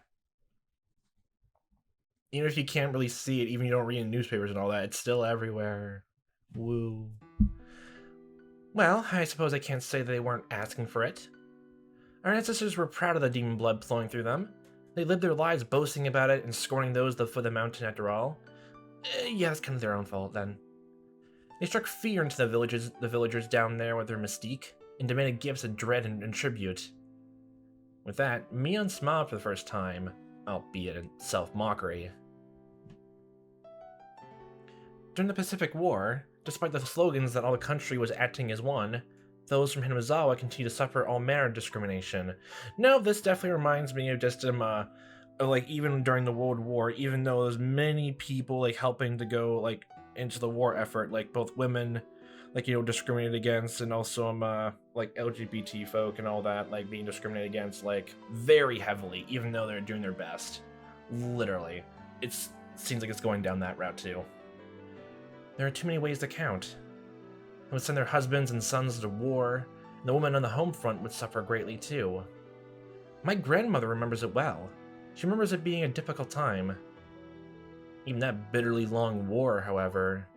S1: Even if you can't really see it, even if you don't read in newspapers and all that, it's still everywhere. Woo. Well, I suppose I can't say they weren't asking for it. Our ancestors were proud of the demon blood flowing through them. They lived their lives boasting about it and scorning those that foot the mountain after all. Yeah, that's kind of their own fault then. They struck fear into the villagers down there with their mystique, and demanded gifts of dread and tribute. With that, Mion smiled for the first time, albeit in self-mockery. During the Pacific War, despite the slogans that all the country was acting as one, those from Hinamizawa continue to suffer all manner of discrimination. No, this definitely reminds me of just like even during the World War, even though there's many people like helping to go like into the war effort, like both women, like, you know, discriminated against, and also like LGBT folk and all that, like being discriminated against like very heavily, even though they're doing their best. Literally, it seems like it's going down that route too. There are too many ways to count. They would send their husbands and sons to war, and the women on the home front would suffer greatly too. My grandmother remembers it well. She remembers it being a difficult time. Even that bitterly long war, however,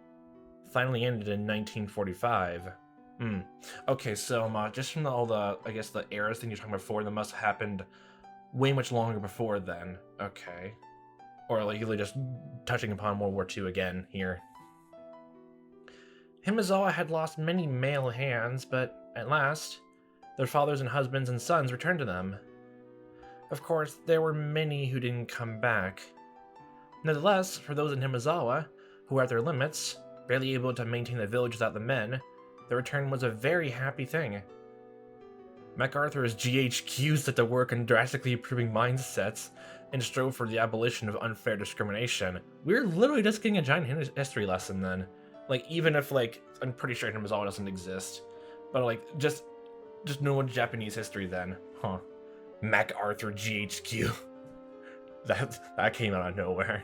S1: finally ended in 1945. Okay, so just from all the, I guess, the eras thing you're talking about before, that must have happened way much longer before then. Okay. Or like you're just touching upon World War II again here. Hinamizawa had lost many male hands, but at last, their fathers and husbands and sons returned to them. Of course, there were many who didn't come back. Nevertheless, for those in Hinamizawa, who were at their limits, barely able to maintain the village without the men, the return was a very happy thing. MacArthur's GHQ set to work on drastically improving mindsets and strove for the abolition of unfair discrimination. We're literally just getting a giant history lesson then. Like, even if, like, I'm pretty sure Hinamizawa doesn't exist. But, like, just know Japanese history then. Huh. MacArthur GHQ. That came out of nowhere.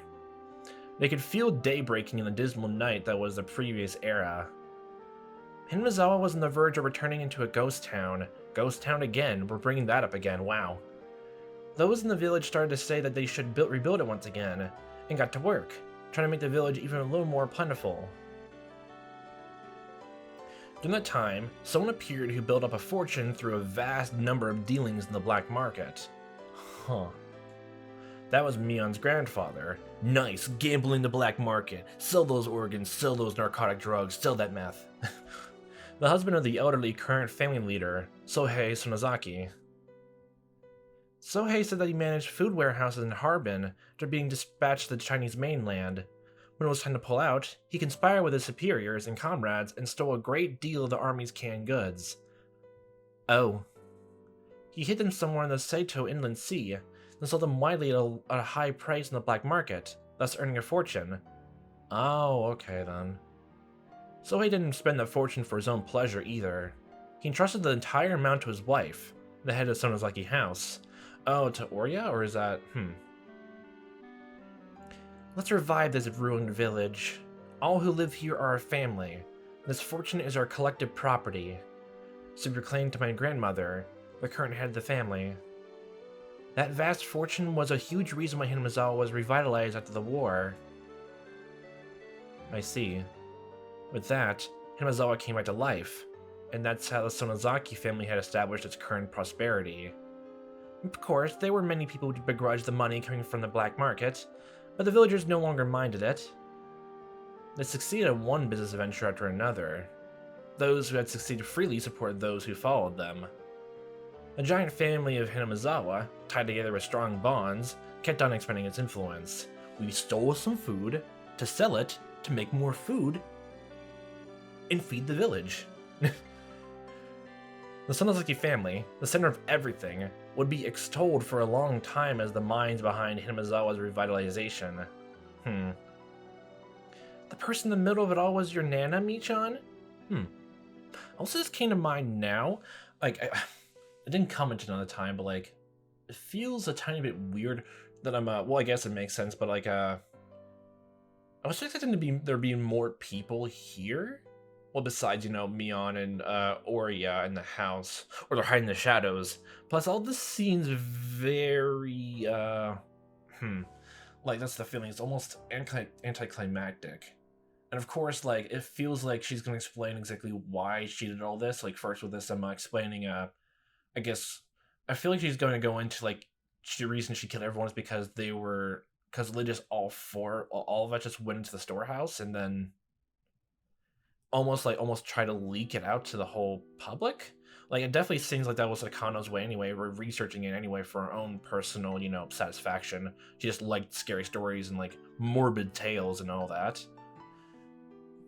S1: They could feel day breaking in the dismal night that was the previous era. Hinamizawa was on the verge of returning into a ghost town. Ghost town again. We're bringing that up again. Wow. Those in the village started to say that they should rebuild it once again, and got to work, trying to make the village even a little more plentiful. During that time, someone appeared who built up a fortune through a vast number of dealings in the black market. Huh. That was Mion's grandfather. Nice, gambling the black market. Sell those organs, sell those narcotic drugs, sell that meth. The husband of the elderly current family leader, Sohei Sonozaki. Sohei said that he managed food warehouses in Harbin after being dispatched to the Chinese mainland. When it was time to pull out, he conspired with his superiors and comrades and stole a great deal of the army's canned goods. Oh. He hid them somewhere in the Saito Inland Sea, and sold them widely at a high price in the black market, thus earning a fortune. Oh, okay then. So he didn't spend the fortune for his own pleasure either. He entrusted the entire amount to his wife, the head of Sonozaki House. Oh, to Oria, or is that, Let's revive this ruined village. All who live here are a family. This fortune is our collective property. So proclaimed to my grandmother, the current head of the family. That vast fortune was a huge reason why Hinamizawa was revitalized after the war. I see. With that, Hinamizawa came back to life, and that's how the Sonozaki family had established its current prosperity. Of course, there were many people who begrudged the money coming from the black market, but the villagers no longer minded it. They succeeded at one business venture after another. Those who had succeeded freely supported those who followed them. The giant family of Hinamizawa, tied together with strong bonds, kept on expanding its influence. We stole some food, to sell it, to make more food, and feed the village. The Sonozaki family, the center of everything, would be extolled for a long time as the minds behind Hinamizawa's revitalization. The person in the middle of it all was your Nana, Michan? Also, this came to mind now. Like, it didn't come into another time, but like, it feels a tiny bit weird that I'm, well, I guess it makes sense, but like, I was expecting there being more people here. Well, besides, you know, Mion and Oria in the house, or they're hiding in the shadows. Plus, all this seems very, like, that's the feeling. It's almost anticlimactic. And of course, like, it feels like she's gonna explain exactly why she did all this. Like, first with this, I'm explaining, I guess, I feel like she's going to go into, like, the reason she killed everyone is because because they just all of us just went into the storehouse and then almost try to leak it out to the whole public. Like, it definitely seems like that was Akano's way anyway. We're researching it anyway for her own personal, you know, satisfaction. She just liked scary stories and like morbid tales and all that.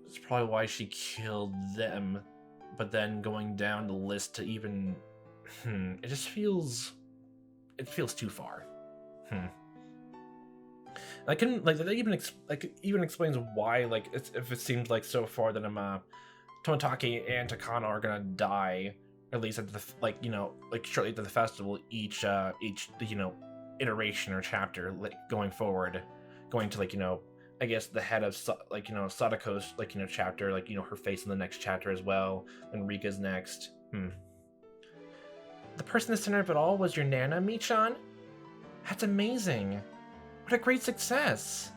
S1: That's probably why she killed them. But then going down the list to even, it just feels, too far. I couldn't, like, that even explains why, like, if it seems like so far that Tomitake and Takano are gonna die, at least at the, like, you know, like, shortly after the festival, each, you know, iteration or chapter, like, going forward, going to, like, you know, I guess the head of, like, you know, Sadako's, like, you know, chapter, like, you know, her face in the next chapter as well, and Rika's next. The person in the center of it all was your Nana, Michan? That's amazing. What a great success!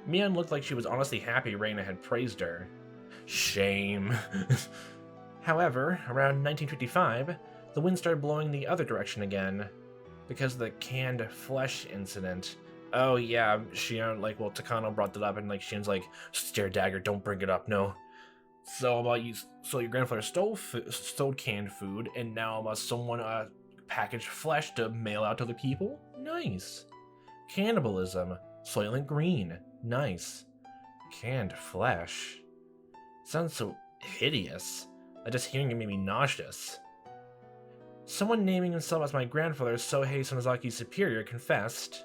S1: Mion looked like she was honestly happy Reina had praised her. Shame. However, around 1955, the wind started blowing the other direction again, because of the canned flesh incident. Oh yeah, Shion, like, well, Takano brought that up, and like, Shion's like, stare dagger, don't bring it up, no. So about you, so your grandfather stole canned food, and now someone packaged flesh to mail out to the people? Nice. Cannibalism. Soylent Green. Nice. Canned flesh. Sounds so hideous. Just hearing it made me nauseous. Someone naming himself as my grandfather, Sohei Sonozaki's superior, confessed.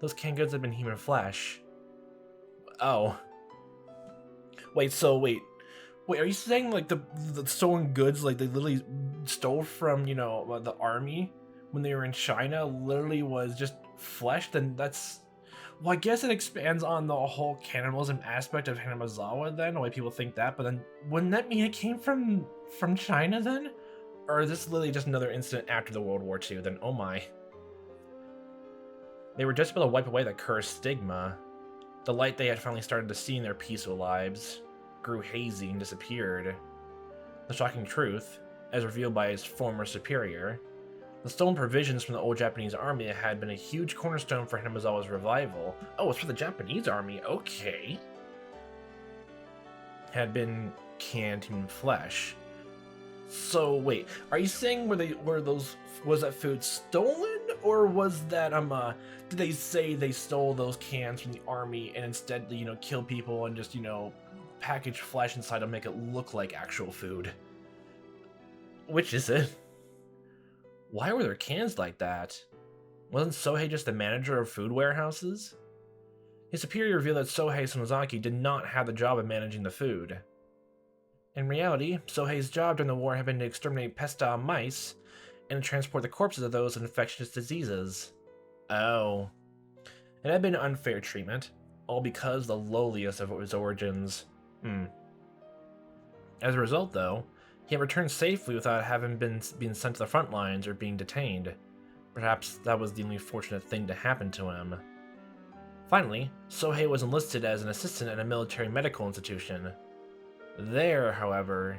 S1: Those canned goods had been human flesh. Oh. Wait, are you saying, like, the stolen goods, like, they literally stole from, you know, the army when they were in China, literally was just flesh? Then that's... Well, I guess it expands on the whole cannibalism aspect of Hinamizawa, then, the way people think that, but then, wouldn't that mean it came from China, then? Or is this literally just another incident after the World War II, then? Oh my. They were just about to wipe away that cursed stigma. The light they had finally started to see in their peaceful lives grew hazy and disappeared. The shocking truth, as revealed by his former superior, the stolen provisions from the old Japanese army had been a huge cornerstone for Hinamizawa's revival. Oh, it's for the Japanese army, okay. Had been canned human flesh. So wait, are you saying was that food stolen, or was that did they say they stole those cans from the army and instead, you know, kill people and just, you know, package flesh inside to make it look like actual food? Which is it? Why were there cans like that? Wasn't Sohei just the manager of food warehouses? His superior revealed that Sohei Sonozaki did not have the job of managing the food. In reality, Sohei's job during the war had been to exterminate pestile mice and to transport the corpses of those with infectious diseases. Oh. It had been unfair treatment, all because the lowliest of his origins. As a result, though, he had returned safely without having been sent to the front lines or being detained. Perhaps that was the only fortunate thing to happen to him. Finally, Sohei was enlisted as an assistant at a military medical institution. There, however,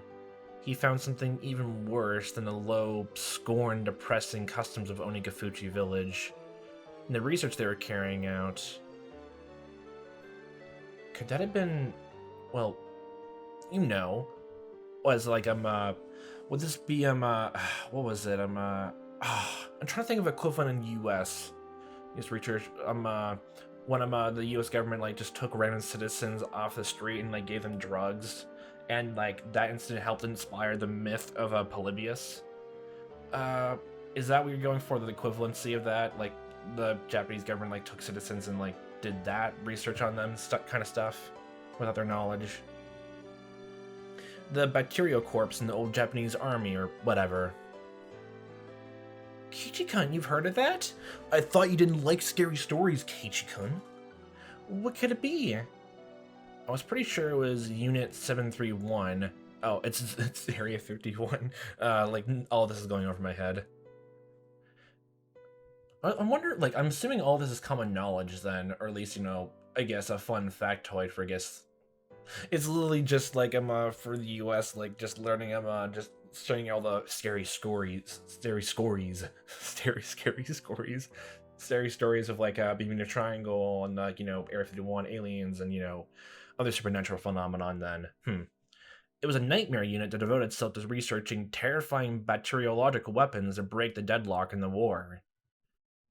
S1: he found something even worse than the low, scorned, depressing customs of Onigafuchi village. In the research they were carrying out... Could that have been... Well, you know... Was like, would this be, what was it, I'm trying to think of equivalent in US. Yes, research, when the U.S. government like just took random citizens off the street and like gave them drugs, and like that incident helped inspire the myth of Polybius. Is that what you're going for? The equivalency of that, like the Japanese government like took citizens and like did that research on them, kind of stuff, without their knowledge. The bacterial corpse in the old Japanese army or whatever. Keiichi-kun, you've heard of that? I thought you didn't like scary stories, Keiichi-kun. What could it be? I was pretty sure it was Unit 731. Oh, it's Area 51. Like, all this is going over my head. I'm wondering, like, I'm assuming all this is common knowledge then, or at least, you know, I guess a fun factoid for, I guess. It's literally just like, for the US, like, just learning, just showing all the scary stories of like Bermuda Triangle and like, you know, Area 51 aliens and, you know, other supernatural phenomenon then. It was a nightmare unit that devoted itself to researching terrifying bacteriological weapons to break the deadlock in the war.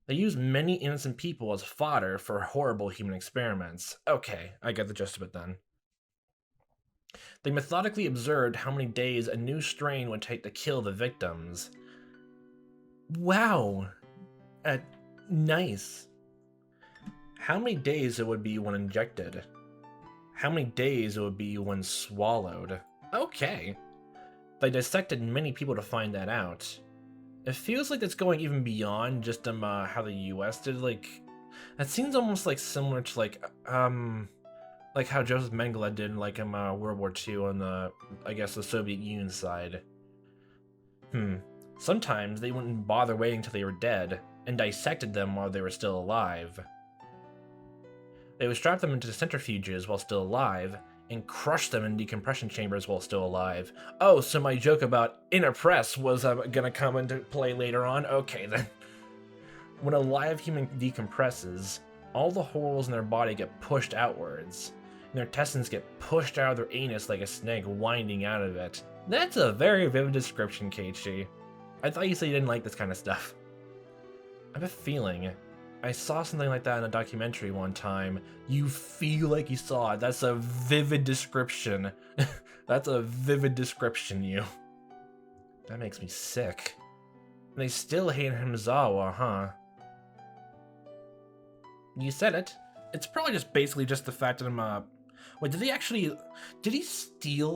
S1: They used many innocent people as fodder for horrible human experiments. Okay, I get the gist of it then. They methodically observed how many days a new strain would take to kill the victims. Wow! Nice. How many days it would be when injected? How many days it would be when swallowed? Okay. They dissected many people to find that out. It feels like it's going even beyond just how the US did, like... That seems almost like similar to like how Joseph Mengele did in like World War II on the, I guess, the Soviet Union side. Sometimes they wouldn't bother waiting until they were dead, and dissected them while they were still alive. They would strap them into centrifuges while still alive, and crush them in decompression chambers while still alive. Oh, so my joke about inner press was gonna come into play later on? Okay then. When a live human decompresses, all the holes in their body get pushed outwards, and their intestines get pushed out of their anus like a snake winding out of it. That's a very vivid description, Keiichi. I thought you said you didn't like this kind of stuff. I have a feeling I saw something like that in a documentary one time. You feel like you saw it. That's a vivid description. That's a vivid description, you. That makes me sick. And they still hate Hinamizawa, huh? You said it. It's probably just basically just the fact that I'm, Wait, did he steal,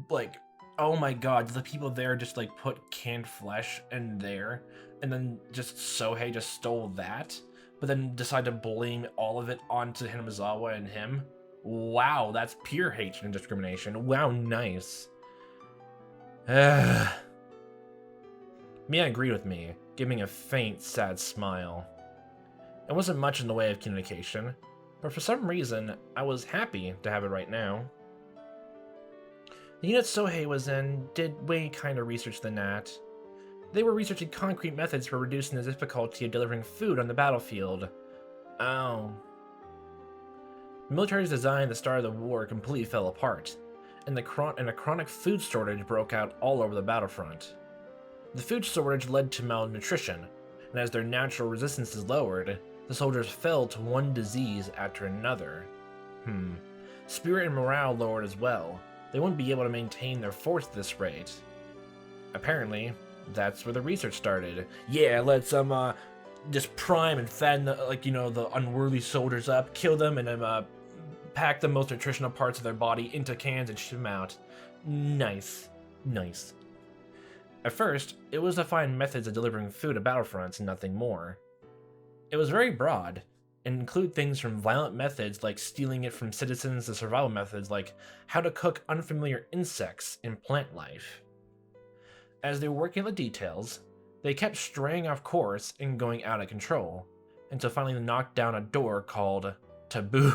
S1: like, oh my god, did the people there just, like, put canned flesh in there, and then just Sohei just stole that, but then decided to blame all of it onto Hinamizawa and him? Wow, that's pure hatred and discrimination. Wow, nice. Mia agreed with me, giving a faint, sad smile. It wasn't much in the way of communication, but for some reason, I was happy to have it right now. The unit Sohei was in did way kinder research than that. They were researching concrete methods for reducing the difficulty of delivering food on the battlefield. Oh. The military's design at the start of the war completely fell apart, and a chronic food shortage broke out all over the battlefront. The food shortage led to malnutrition, and as their natural resistance is lowered, the soldiers fell to one disease after another. Spirit and morale lowered as well. They wouldn't be able to maintain their force at this rate. Apparently, that's where the research started. Yeah, let's just prime and fatten the, the unworthy soldiers up, kill them, and then pack the most nutritional parts of their body into cans and ship them out. Nice. Nice. At first, it was to find methods of delivering food at battlefronts and nothing more. It was very broad, and included things from violent methods like stealing it from citizens to survival methods like how to cook unfamiliar insects in plant life. As they were working on the details, they kept straying off course and going out of control, until finally they knocked down a door called Taboo.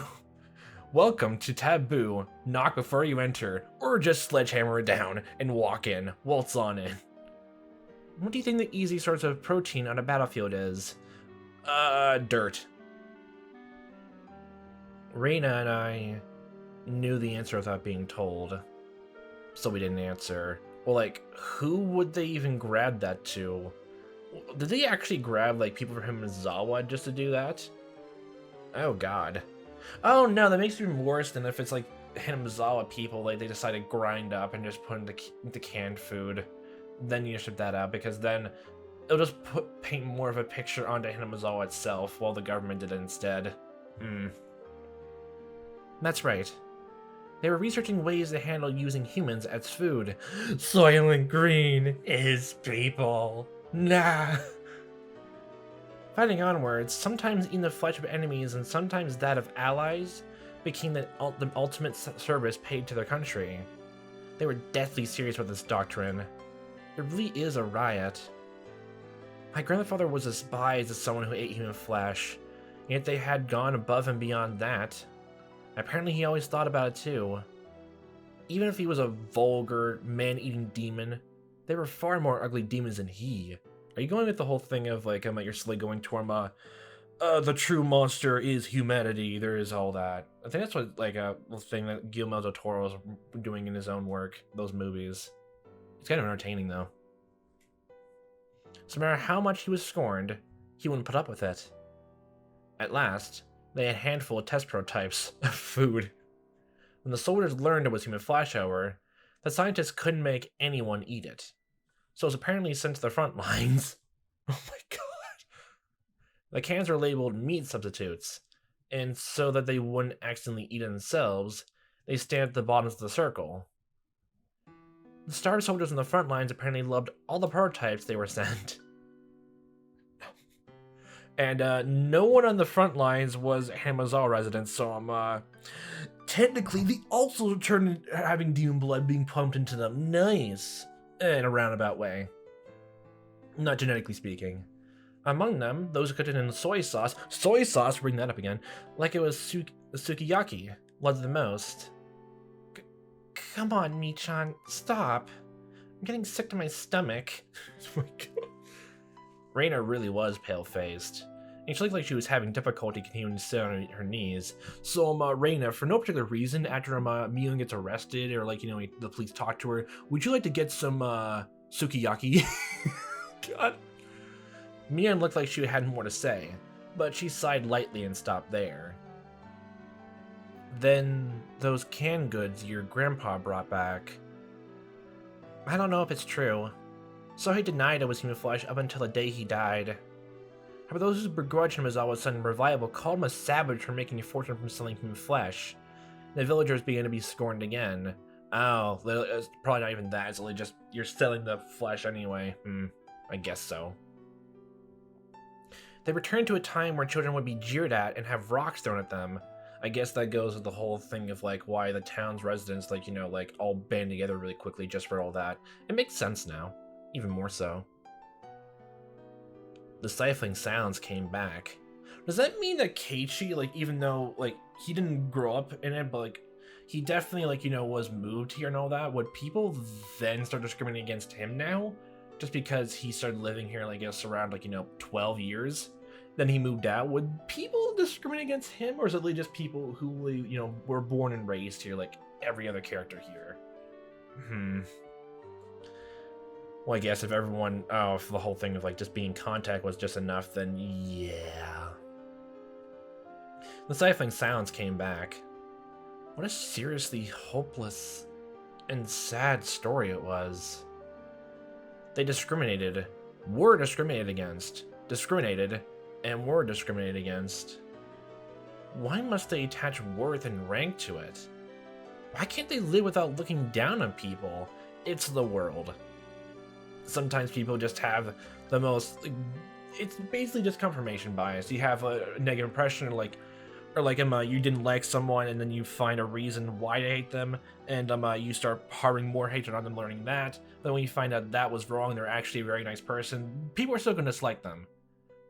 S1: Welcome to Taboo. Knock before you enter, or just sledgehammer it down and walk in, waltz on in. What do you think the easy source of protein on a battlefield is? Dirt. Reina and I knew the answer without being told, so we didn't answer. Well, like, who would they even grab that to? Did they actually grab, like, people from Hinamizawa just to do that? Oh god. Oh no, that makes it even worse than if it's like Hinamizawa people, like they decide to grind up and just put into canned food. Then you ship that out, because then it'll just paint more of a picture onto Hinamizawa itself, while the government did it instead. That's right. They were researching ways to handle using humans as food. Soylent Green is people. Nah. Fighting onwards, sometimes eating the flesh of enemies and sometimes that of allies became the ultimate service paid to their country. They were deathly serious with this doctrine. It really is a riot. My grandfather was despised as someone who ate human flesh, yet they had gone above and beyond that. Apparently he always thought about it too. Even if he was a vulgar, man-eating demon, there were far more ugly demons than he. Are you going with the whole thing of, like, you're slowly going toward, the true monster is humanity, there is all that. I think that's what, like, the thing that Guillermo del Toro is doing in his own work, those movies. It's kind of entertaining, though. So no matter how much he was scorned, he wouldn't put up with it. At last, they had a handful of test prototypes of food. When the soldiers learned it was human flesh, however, the scientists couldn't make anyone eat it. So it was apparently sent to the front lines. Oh my god. The cans were labeled meat substitutes, and so that they wouldn't accidentally eat it themselves, they stand at the bottoms of the circle. The starved soldiers on the front lines apparently loved all the prototypes they were sent. And no one on the front lines was Hinamizawa residents, so technically they also turned having demon blood being pumped into them. Nice. In a roundabout way. Not genetically speaking. Among them, those cooked in soy sauce, bring that up again, like it was sukiyaki, loved the most. Come on, Michan, stop. I'm getting sick to my stomach. Oh my god. Reina really was pale-faced, and she looked like she was having difficulty continuing to sit on her knees. So, Reina, for no particular reason, after Mion gets arrested, or like, the police talk to her, would you like to get some, sukiyaki? God. Mion looked like she had more to say, but she sighed lightly and stopped there. Then, those canned goods your grandpa brought back. I don't know if it's true. So he denied it was human flesh up until the day he died. However, those who begrudged Hinamizawa's sudden revival called him a savage for making a fortune from selling human flesh. The villagers began to be scorned again. Oh, it's probably not even that, it's only just, you're selling the flesh anyway. I guess so. They returned to a time where children would be jeered at and have rocks thrown at them. I guess that goes with the whole thing of, like, why the town's residents, like, all band together really quickly just for all that. It makes sense now. Even more so. The stifling sounds came back. Does that mean that Keiichi, like, even though, like, he didn't grow up in it, but, like, he definitely, like, was moved here and all that, would people then start discriminating against him now? Just because he started living here, like, I guess, around, like, 12 years? Then he moved out. Would people discriminate against him, or is it really just people who, were born and raised here, like every other character here? Well, I guess if everyone, if the whole thing of, like, just being in contact was just enough, then yeah. The stifling sounds came back. What a seriously hopeless and sad story it was. They discriminated, were discriminated against, discriminated, and were discriminated against. Why must they attach worth and rank to it? Why can't they live without looking down on people? It's the world. Sometimes people just have the most, it's basically just confirmation bias. You have a negative impression, or you didn't like someone, and then you find a reason why to hate them, and you start harboring more hatred on them, learning that. Then when you find out that was wrong, they're actually a very nice person, people are still going to dislike them.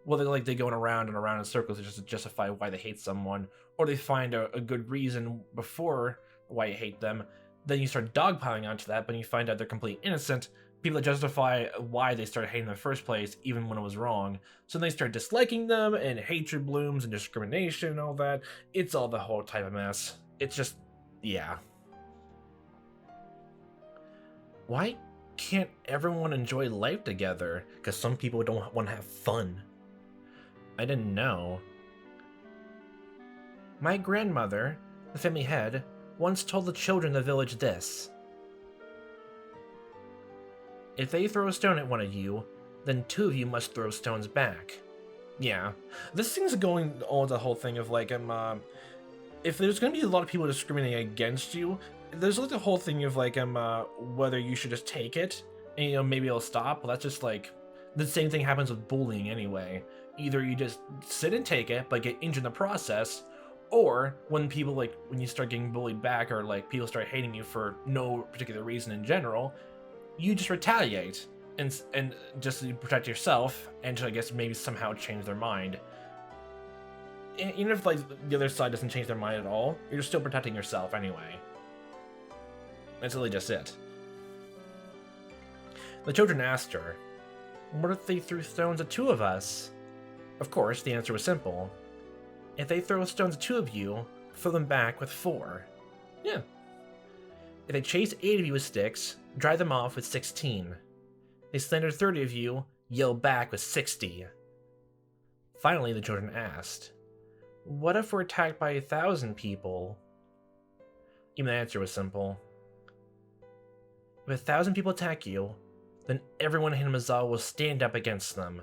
S1: Well, they're going around and around in circles just to justify why they hate someone, or they find a good reason before why you hate them. Then you start dogpiling onto that, but you find out they're completely innocent. People that justify why they started hating them in the first place, even when it was wrong. So they start disliking them, and hatred blooms, and discrimination, and all that. It's all the whole type of mess. It's just, yeah. Why can't everyone enjoy life together? Because some people don't want to have fun. I didn't know. My grandmother, the family head, once told the children of the village this. If they throw a stone at one of you, then two of you must throw stones back. Yeah, this thing's going on the whole thing of like, if there's gonna be a lot of people discriminating against you, there's like the whole thing of like, whether you should just take it, and maybe it'll stop. Well, that's just like, the same thing happens with bullying anyway. Either you just sit and take it, but get injured in the process, or when people when you start getting bullied back, or like people start hating you for no particular reason in general, you just retaliate and just to protect yourself and to, I guess, maybe somehow change their mind. Even if like the other side doesn't change their mind at all, you're still protecting yourself anyway. That's really just it. The children asked her, "What if they threw stones at two of us?" Of course, the answer was simple. If they throw stones at two of you, throw them back with 4. Yeah. If they chase 8 of you with sticks, drive them off with 16. If they slander 30 of you, yell back with 60. Finally, the children asked, "What if we're attacked by 1,000 people?" Even the answer was simple. If 1,000 people attack you, then everyone in Hinamizawa will stand up against them.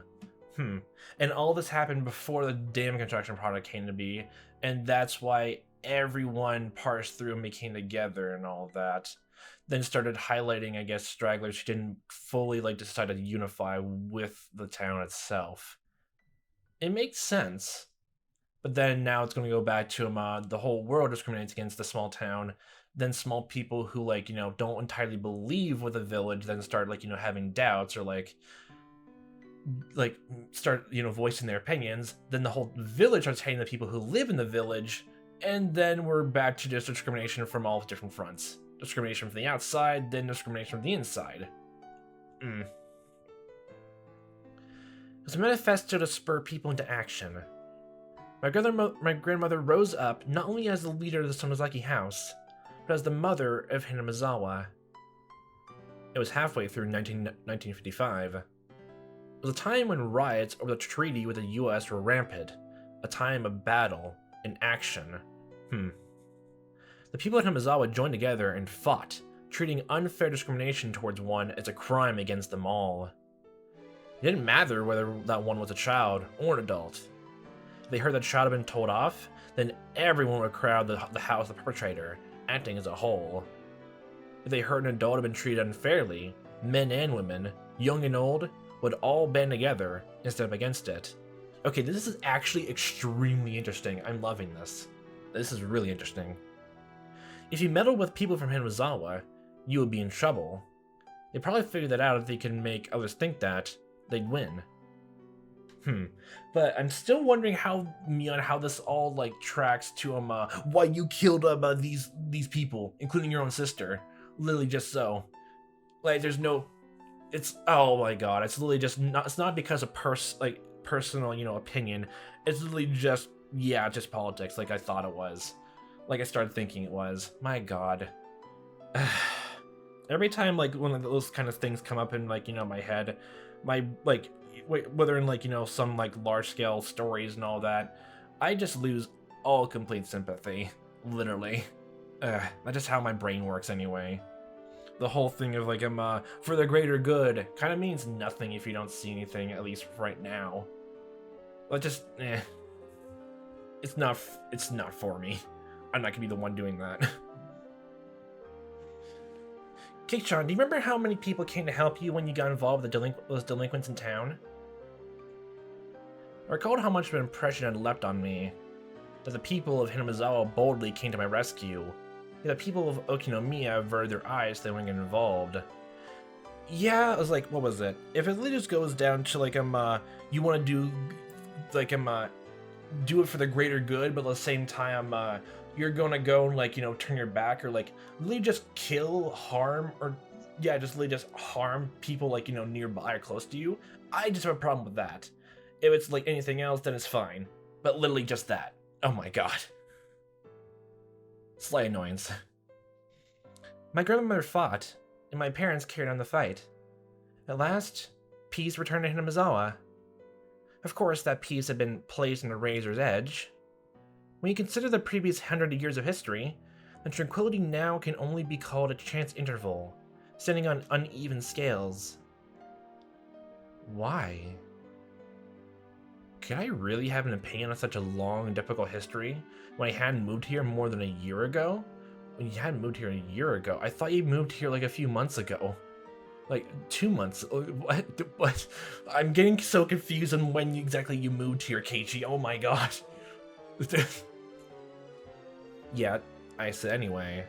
S1: And all this happened before the damn construction product came to be, and that's why everyone parsed through and became together and all that. Then started highlighting, I guess, stragglers who didn't fully decide to unify with the town itself. It makes sense. But then now it's going to go back to the whole world discriminates against the small town. Then small people who don't entirely believe with the village then start having doubts or start voicing their opinions. Then the whole village starts hating the people who live in the village, and then we're back to just discrimination from all different fronts. Discrimination from the outside, then discrimination from the inside. It was a manifesto to spur people into action. My grandmother rose up not only as the leader of the Sonozaki house, but as the mother of Hinamizawa. It was halfway through 1955. It was a time when riots over the treaty with the US were rampant, a time of battle and action. The people of Hinamizawa joined together and fought, treating unfair discrimination towards one as a crime against them all. It didn't matter whether that one was a child or an adult. If they heard that child had been told off, then everyone would crowd the house of the perpetrator, acting as a whole. If they heard an adult had been treated unfairly, men and women, young and old, would all band together and stand up against it. Okay, this is actually extremely interesting. I'm loving this. This is really interesting. If you meddled with people from Hinamizawa, you would be in trouble. They probably figured that out if they can make others think that, they'd win. But I'm still wondering how this all tracks to why you killed these people, including your own sister. Literally just so. There's no, it's, oh my god, it's literally just not, it's not because of personal, opinion. It's literally just, yeah, just politics, like I thought it was. Like I started thinking it was. My god. Every time one of those kind of things come up in my head, my whether in some large scale stories and all that, I just lose all complete sympathy. Literally. That's just how my brain works anyway. The whole thing of for the greater good kind of means nothing if you don't see anything, at least right now. Just it's not for me. I'm not gonna be the one doing that. Keiichi, do you remember how many people came to help you when you got involved with those delinquents in town? I recalled how much of an impression had left on me. That the people of Hinamizawa boldly came to my rescue. Yet the people of Okinomiya averted their eyes so they wouldn't get involved. Yeah, I was like, what was it? If it really just goes down to you want to do do it for the greater good, but at the same time you're gonna go and turn your back or really just kill, harm, or yeah, just really just harm people nearby or close to you, I just have a problem with that. If it's anything else, then it's fine. But literally just that. Oh my god. Slight annoyance. My grandmother fought, and my parents carried on the fight. At last, peace returned to Hinamizawa. Of course, that peace had been placed on a razor's edge. When you consider the previous 100 years of history, the tranquility now can only be called a chance interval, standing on uneven scales. Why? Could I really have an opinion on such a long and difficult history when I hadn't moved here more than a year ago? When you hadn't moved here a year ago? I thought you moved here like a few months ago. Like 2 months. What? I'm getting so confused on when exactly you moved here, Keiichi. Oh my god. Yeah, I said anyway.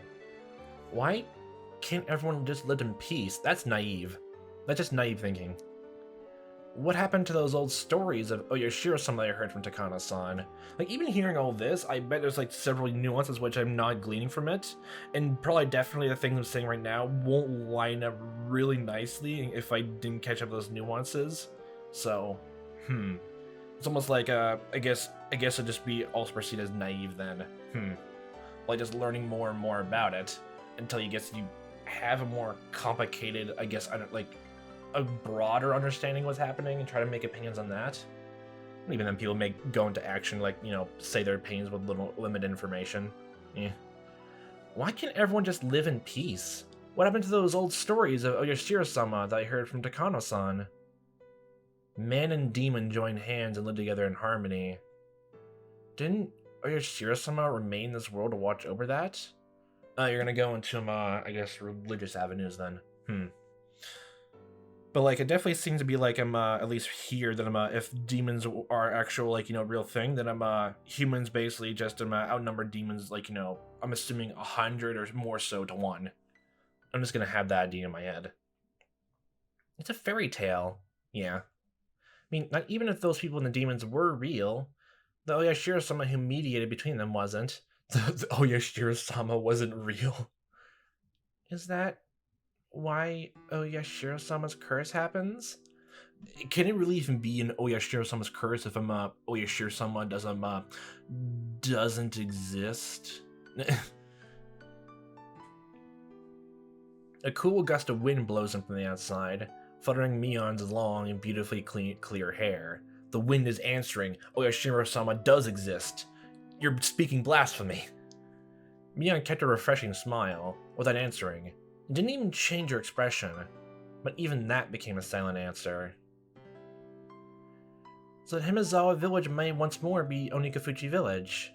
S1: Why can't everyone just live in peace? That's naive. That's just naive thinking. What happened to those old stories of Oyashiro-sama that I heard from Takano-san? Like, even hearing all this, I bet there's like several nuances which I'm not gleaning from it, and probably definitely the things I'm saying right now won't line up really nicely if I didn't catch up those nuances. So, it's almost like I guess it'd just be also perceived as naive then. Like just learning more and more about it until you have a more complicated, I guess, a broader understanding of what's happening and try to make opinions on that. And even then people may go into action, like, say their opinions with limited information. Why can't everyone just live in peace? What happened to those old stories of Oyashiro-sama that I heard from Takano-san? Man and demon joined hands and lived together in harmony. Didn't Oyashiro-sama remain in this world to watch over that? You're gonna go into, I guess, religious avenues then. But, like, it definitely seems to be, like, I'm, at least here that if demons are actual, like, real thing, then humans basically just, outnumber demons, like, I'm assuming 100 or more so to 1. I'm just gonna have that idea in my head. It's a fairy tale. Yeah. I mean, not even if those people and the demons were real, the Oyashiro-sama who mediated between them wasn't. The Oyashiro-sama wasn't real. Is that why Oyashiro-sama's curse happens? Can it really even be an Oyashiro-sama's curse if Oyashiro-sama doesn't exist? A cool gust of wind blows in from the outside, fluttering Mion's long and beautifully clear hair. The wind is answering, Oyashiro-sama does exist. You're speaking blasphemy. Mion kept a refreshing smile, without answering. It didn't even change her expression, but even that became a silent answer. So that Hinamizawa village may once more be Onikafuchi village.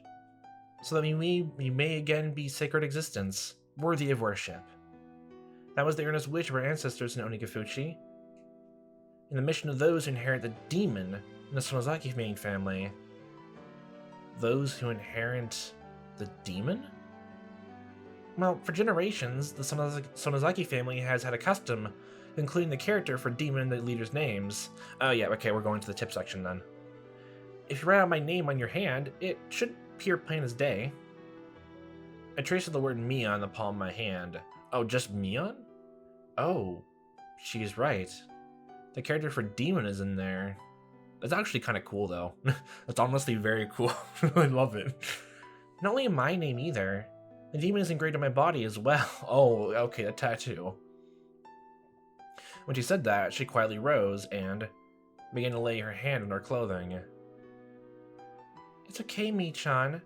S1: So that we may again be sacred existence, worthy of worship. That was the earnest wish of our ancestors in Onikafuchi. And the mission of those who inherit the demon in the Sonozaki main family. Those who inherit the demon? Well, for generations, the Sonozaki family has had a custom, including the character for demon and the leader's names. Oh yeah, okay, we're going to the tip section then. If you write out my name on your hand, it should appear plain as day. I traced the word Mion on the palm of my hand. Oh, just Mion? Oh, she's right. The character for demon is in there. That's actually kind of cool, though. That's honestly very cool. I love it. Not only my name either. The demon is engraved on my body as well. Oh, okay, a tattoo. When she said that, she quietly rose and began to lay her hand on her clothing. It's okay, Mi-chan.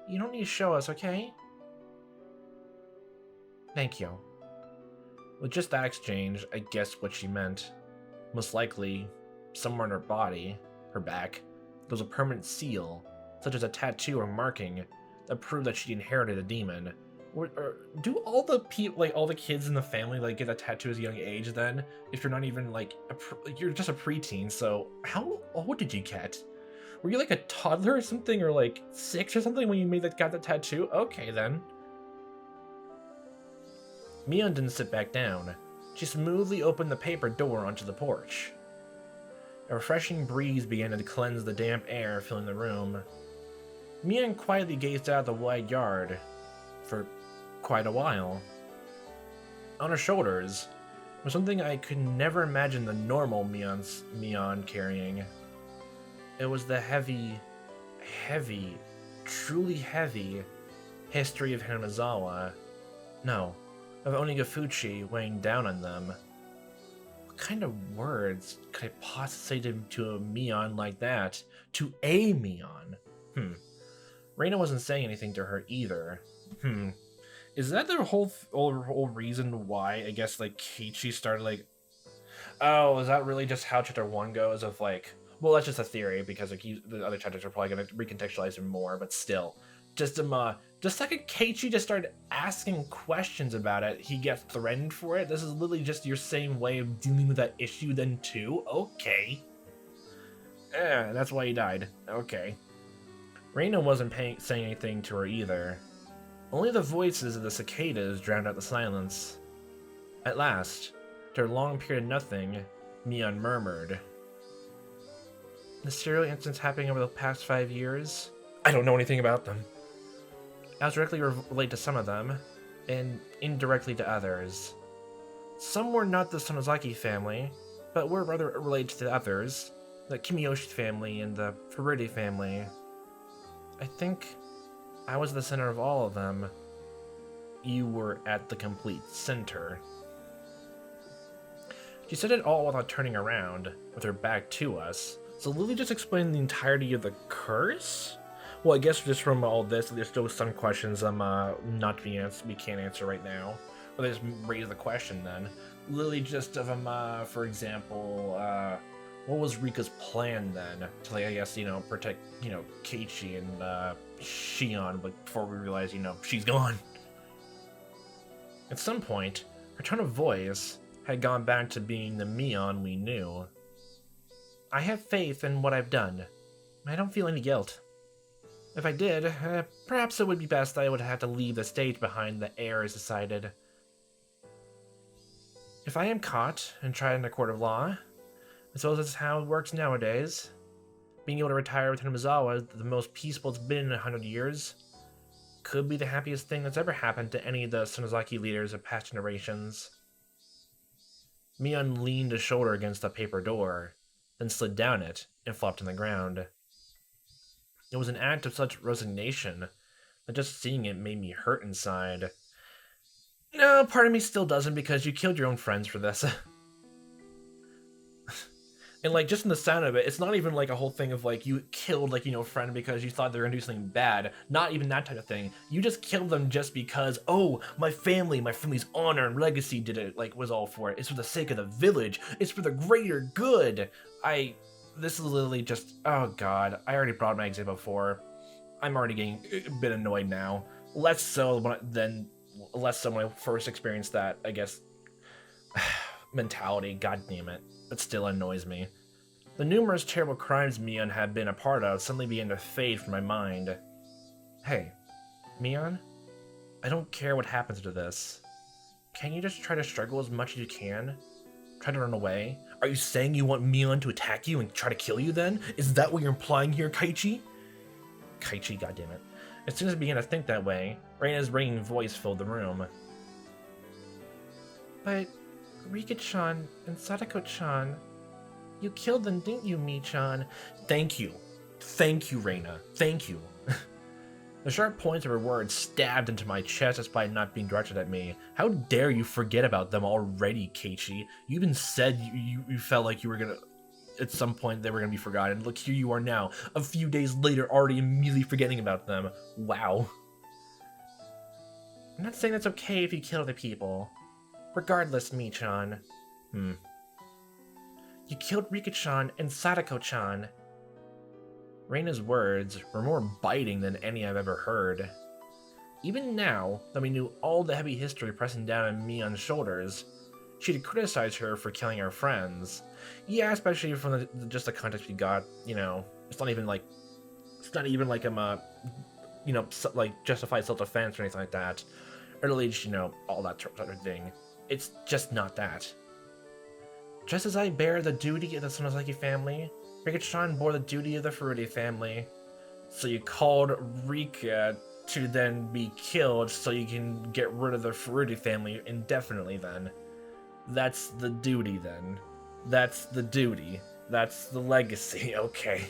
S1: You don't need to show us, okay? Thank you. With just that exchange, I guessed what she meant. Most likely, somewhere on her body, her back, there was a permanent seal, such as a tattoo or marking, that proved that she inherited a demon. Or do all the all the kids in the family like get a tattoo at a young age then? If you're not even like you're just a preteen, so how old did you get? Were you like a toddler or something, or like 6 or something when you got the tattoo? Okay then. Mion didn't sit back down. She smoothly opened the paper door onto the porch. A refreshing breeze began to cleanse the damp air filling the room. Mion quietly gazed out the wide yard for quite a while. On her shoulders was something I could never imagine the normal Mion carrying. It was the heavy, truly heavy history of Hinamizawa. No, of Onikafuchi weighing down on them. What kind of words could I possibly say to a Mion like that? To a Mion? Reina wasn't saying anything to her either. Is that the whole reason why, I guess, like, Keiichi started, like... Oh, is that really just how Chapter 1 goes of, like... Well, that's just a theory, because like, the other chapters are probably going to recontextualize him more, but still. Just the second Keiichi just started asking questions about it, he gets threatened for it. This is literally just your same way of dealing with that issue then too? Okay. That's why he died. Okay. Reina wasn't saying anything to her either. Only the voices of the cicadas drowned out the silence. At last, after a long period of nothing, Mion murmured. The serial incidents happening over the past 5 years? I don't know anything about them. I was directly related to some of them, and indirectly to others. Some were not the Sonozaki family, but were rather related to the others, the Kimiyoshi family and the Furude family. I think I was the center of all of them. You were at the complete center. She said it all without turning around, with her back to us. So Lily just explained the entirety of the curse? Well, I guess just from all this, there's still some questions not to be answered, we can't answer right now. Or they just raise the question then. Lily just for example, what was Rika's plan then? To, like, I guess, protect, Keiichi and Shion, but before we realize, she's gone. At some point, her tone of voice had gone back to being the Mion we knew. I have faith in what I've done. I don't feel any guilt. If I did, perhaps it would be best that I would have to leave the stage behind, the heir has decided. If I am caught and tried in a court of law, I suppose that's how it works nowadays. Being able to retire with Hinamizawa, the most peaceful it's been in 100 years, could be the happiest thing that's ever happened to any of the Sonozaki leaders of past generations. Mion leaned a shoulder against the paper door, then slid down it and flopped on the ground. It was an act of such resignation that just seeing it made me hurt inside. No, part of me still doesn't, because you killed your own friends for this. And, like, just in the sound of it, it's not even, like, a whole thing of, like, you killed, like, a friend because you thought they were gonna do something bad. Not even that type of thing. You just killed them just because, oh, my family's honor and legacy did it, like, was all for it. It's for the sake of the village. It's for the greater good. This is literally just, oh god, I already brought my example before. I'm already getting a bit annoyed now. Less so when I first experienced that, I guess, mentality, god damn it. It still annoys me. The numerous terrible crimes Mion had been a part of suddenly began to fade from my mind. Hey, Mion, I don't care what happens to this. Can you just try to struggle as much as you can? Try to run away? Are you saying you want Mion to attack you and try to kill you then? Is that what you're implying here, Keiichi? Keiichi, goddammit. As soon as I began to think that way, Reina's ringing voice filled the room. But Rika-chan and Sadako-chan, you killed them, didn't you, Mi-chan? Thank you. Thank you, Reina. Thank you. The sharp points of her words stabbed into my chest despite not being directed at me. How dare you forget about them already, Keiichi? You even said you felt like you were gonna... At some point they were gonna be forgotten. Look, here you are now, a few days later, already immediately forgetting about them. Wow. I'm not saying that's okay if you kill other people. Regardless, Mi-chan. You killed Rika-chan and Sadako-chan. Reina's words were more biting than any I've ever heard. Even now, that we knew all the heavy history pressing down on Mion's shoulders, she'd criticize her for killing her friends. Yeah, especially from just the context we got, it's not even like like justified self-defense or anything like that. Or at least, all that sort of thing. It's just not that. Just as I bear the duty of the Sonozaki family, Rika-chan bore the duty of the Furude family. So you called Rika to then be killed so you can get rid of the Furude family indefinitely then. That's the duty then. That's the duty. That's the legacy, okay.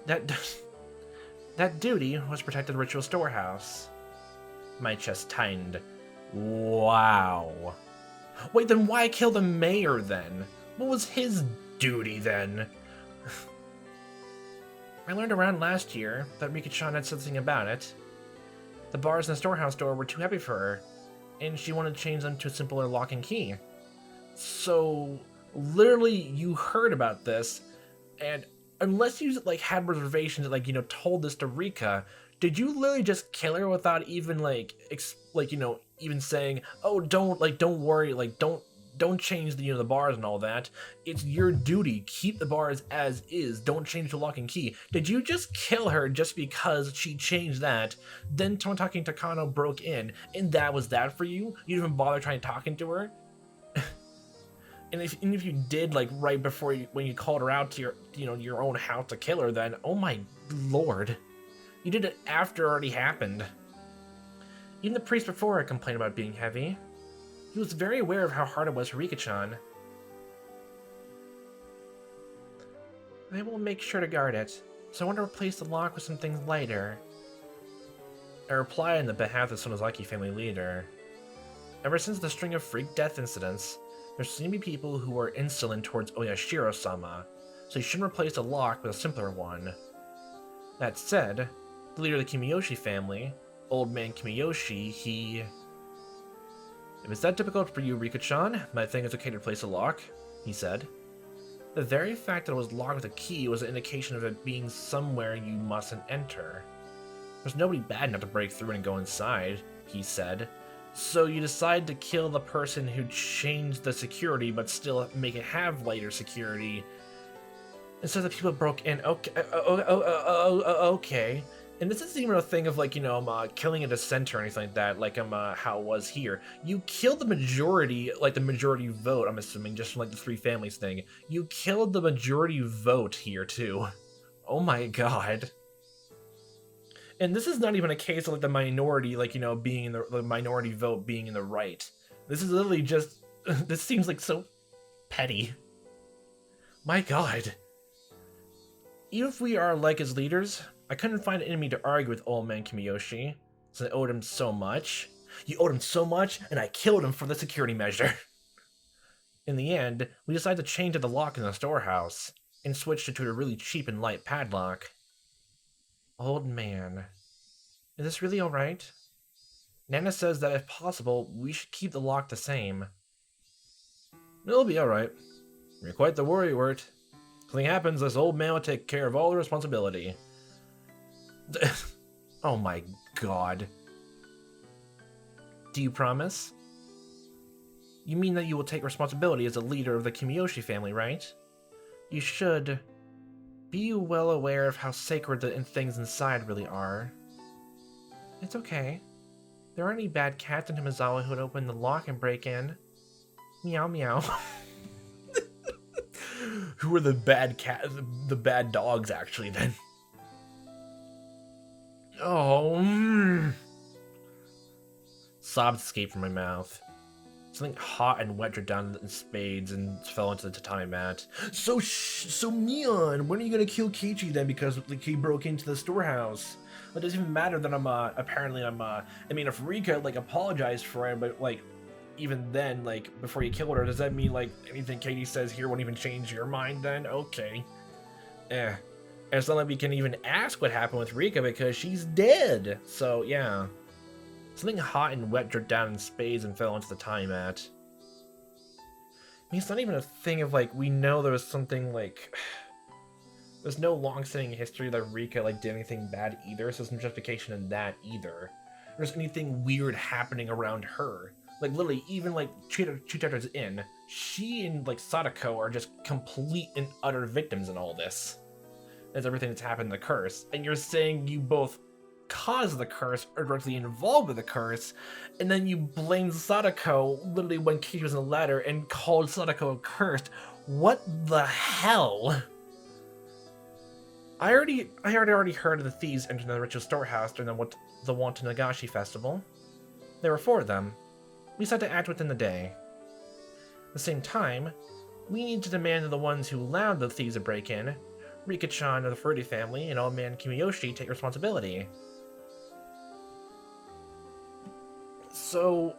S1: That duty was protect the ritual storehouse. My chest tightened. Wow. Wait, then why kill the mayor then? What was his duty then? I learned around last year that Rika-chan had something about it. The bars in the storehouse door were too heavy for her, and she wanted to change them to a simpler lock and key. So, literally, you heard about this, and unless you like had reservations, like told this to Rika, did you literally just kill her without even even saying, "Oh, don't worry, don't change the bars and all that. It's your duty. Keep the bars as is. Don't change the lock and key." Did you just kill her just because she changed that? Then Tomotaki Takano broke in, and that was that for you? You didn't even bother trying talking to her? And if you did, like, right before when you called her out to your own house to kill her, then, oh my lord. You did it after it already happened. Even the priest before her complained about being heavy. He was very aware of how hard it was for Rika-chan. I will make sure to guard it, so I want to replace the lock with some things lighter. I reply on the behalf of the Sonozaki family leader. Ever since the string of freak death incidents, there seem to be people who are insolent towards Oyashiro-sama, so you shouldn't replace the lock with a simpler one. That said, the leader of the Kimiyoshi family, Old Man Kimiyoshi, he... If it's that difficult for you, Rika-chan, I think it's okay to replace the lock, he said. The very fact that it was locked with a key was an indication of it being somewhere you mustn't enter. There's nobody bad enough to break through and go inside, he said. So you decide to kill the person who changed the security but still make it have lighter security. And so the people broke in. Okay. And this isn't even a thing of killing a dissenter or anything like that, like how it was here. You killed the majority, like the majority vote, I'm assuming, just from like the three families thing. You killed the majority vote here too. Oh my god. And this is not even a case of like the minority, being in the minority vote being in the right. This is literally just, this seems like so petty. My god. Even if we are like his leaders, I couldn't find an enemy to argue with Old Man Kimiyoshi, since I owed him so much. You owed him so much, and I killed him for the security measure. In the end, we decided to change the lock in the storehouse, and switched it to a really cheap and light padlock. Old man. Is this really alright? Nana says that if possible, we should keep the lock the same. It'll be alright. You're quite the worrywart. If something happens, this old man will take care of all the responsibility. Oh my god. Do you promise? You mean that you will take responsibility as a leader of the Kimiyoshi family, right? You should be well aware of how sacred the things inside really are. It's okay. There aren't any bad cats in Hinamizawa who would open the lock and break in. Meow meow. Who are the bad the bad dogs actually then? Oh. Sobs escaped from my mouth. Something hot and wet dripped down in spades and fell into the tatami mat. So Mion, when are you gonna kill Keiichi then because he broke into the storehouse? It doesn't even matter that I mean, if Rika, apologized for it, but, even then, before you killed her, does that mean, anything Katie says here won't even change your mind then? Okay. And it's not like we can even ask what happened with Rika because she's dead. So, yeah. Something hot and wet dripped down in spades and fell into the tatami mat. I mean, it's not even a thing of, we know there was something, there's no long-standing history that Rika, did anything bad either, so there's no justification in that either. There's anything weird happening around her. Literally, even, two chapters in, she and, Sadako are just complete and utter victims in all this. That's everything that's happened in the curse. And you're saying you both caused the curse, or directly involved with the curse, and then you blame Sadako, literally when Keiichi was in the ladder, and called Sadako cursed. What the hell? I already heard of the thieves entering the ritual storehouse during the Wanton Nagashi festival. There were 4 of them. We decided to act within the day. At the same time, we need to demand that the ones who allowed the thieves to break in, Rika-chan of the Furuta family and Old Man Kimiyoshi, take responsibility. So,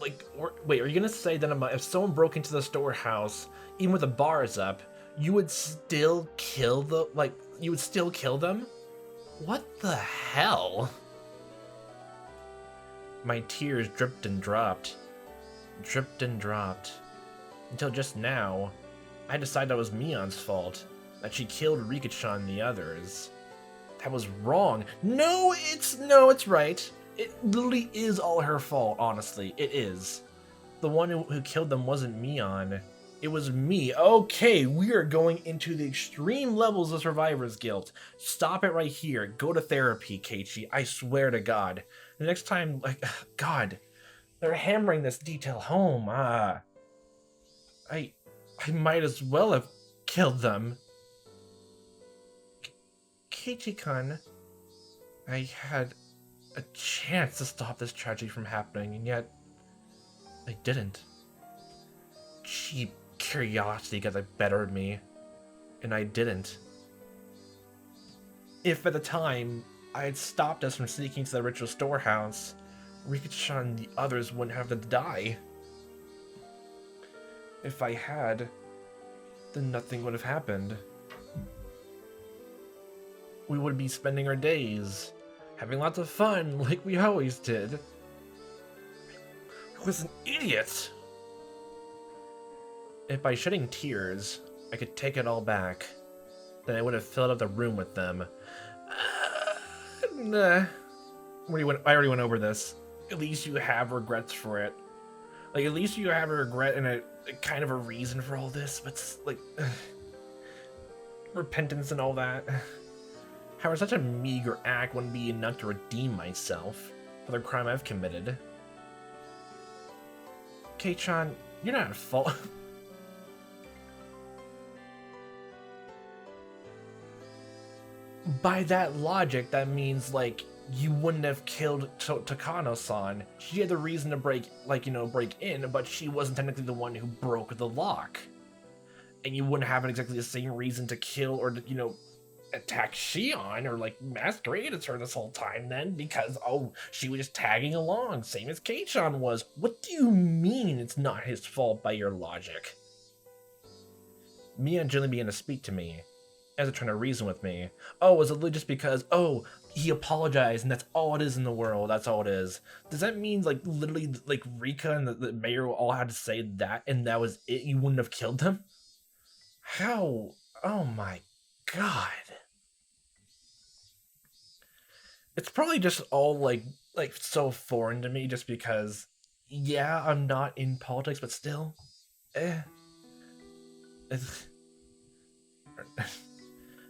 S1: wait, are you gonna say that if someone broke into the storehouse, even with the bars up, You would still kill you would still kill them? What the hell? My tears dripped and dropped. Dripped and dropped. Until just now, I decided that was Mion's fault. That she killed Rika-chan and the others. That was wrong. No, it's right. It literally is all her fault, honestly. It is. The one who killed them wasn't Mion. It was me. Okay, we are going into the extreme levels of survivor's guilt. Stop it right here. Go to therapy, Keiichi. I swear to God. The next time, God, they're hammering this detail home. I might as well have killed them. Keiichi-kun, I had a chance to stop this tragedy from happening, and yet I didn't. Cheap curiosity got the better of me, and I didn't. If at the time I had stopped us from sneaking to the ritual storehouse, Rika-chan and the others wouldn't have to die. If I had, then nothing would have happened. We would be spending our days, having lots of fun like we always did. I was an idiot! If by shedding tears, I could take it all back, then I would have filled up the room with them. Nah. I already went over this. At least you have regrets for it. Like, at least you have a regret and a kind of a reason for all this, but like, repentance and all that. However, such a meager act wouldn't be enough to redeem myself for the crime I've committed. Kei-chan, you're not at fault. By that logic, that means, like, you wouldn't have killed Takano-san. She had the reason to break in, but she wasn't technically the one who broke the lock. And you wouldn't have exactly the same reason to kill or, attack Shion or, masquerade as her this whole time then, because, she was just tagging along, same as Kei-chan was. What do you mean it's not his fault by your logic? Mia gently began to speak to me, as if trying to reason with me. Was it just because, he apologized and that's all it is in the world, that's all it is? Does that mean, literally, Rika and the mayor all had to say that and that was it? You wouldn't have killed them? How? Oh my God. It's probably just all, so foreign to me just because, yeah, I'm not in politics, but still,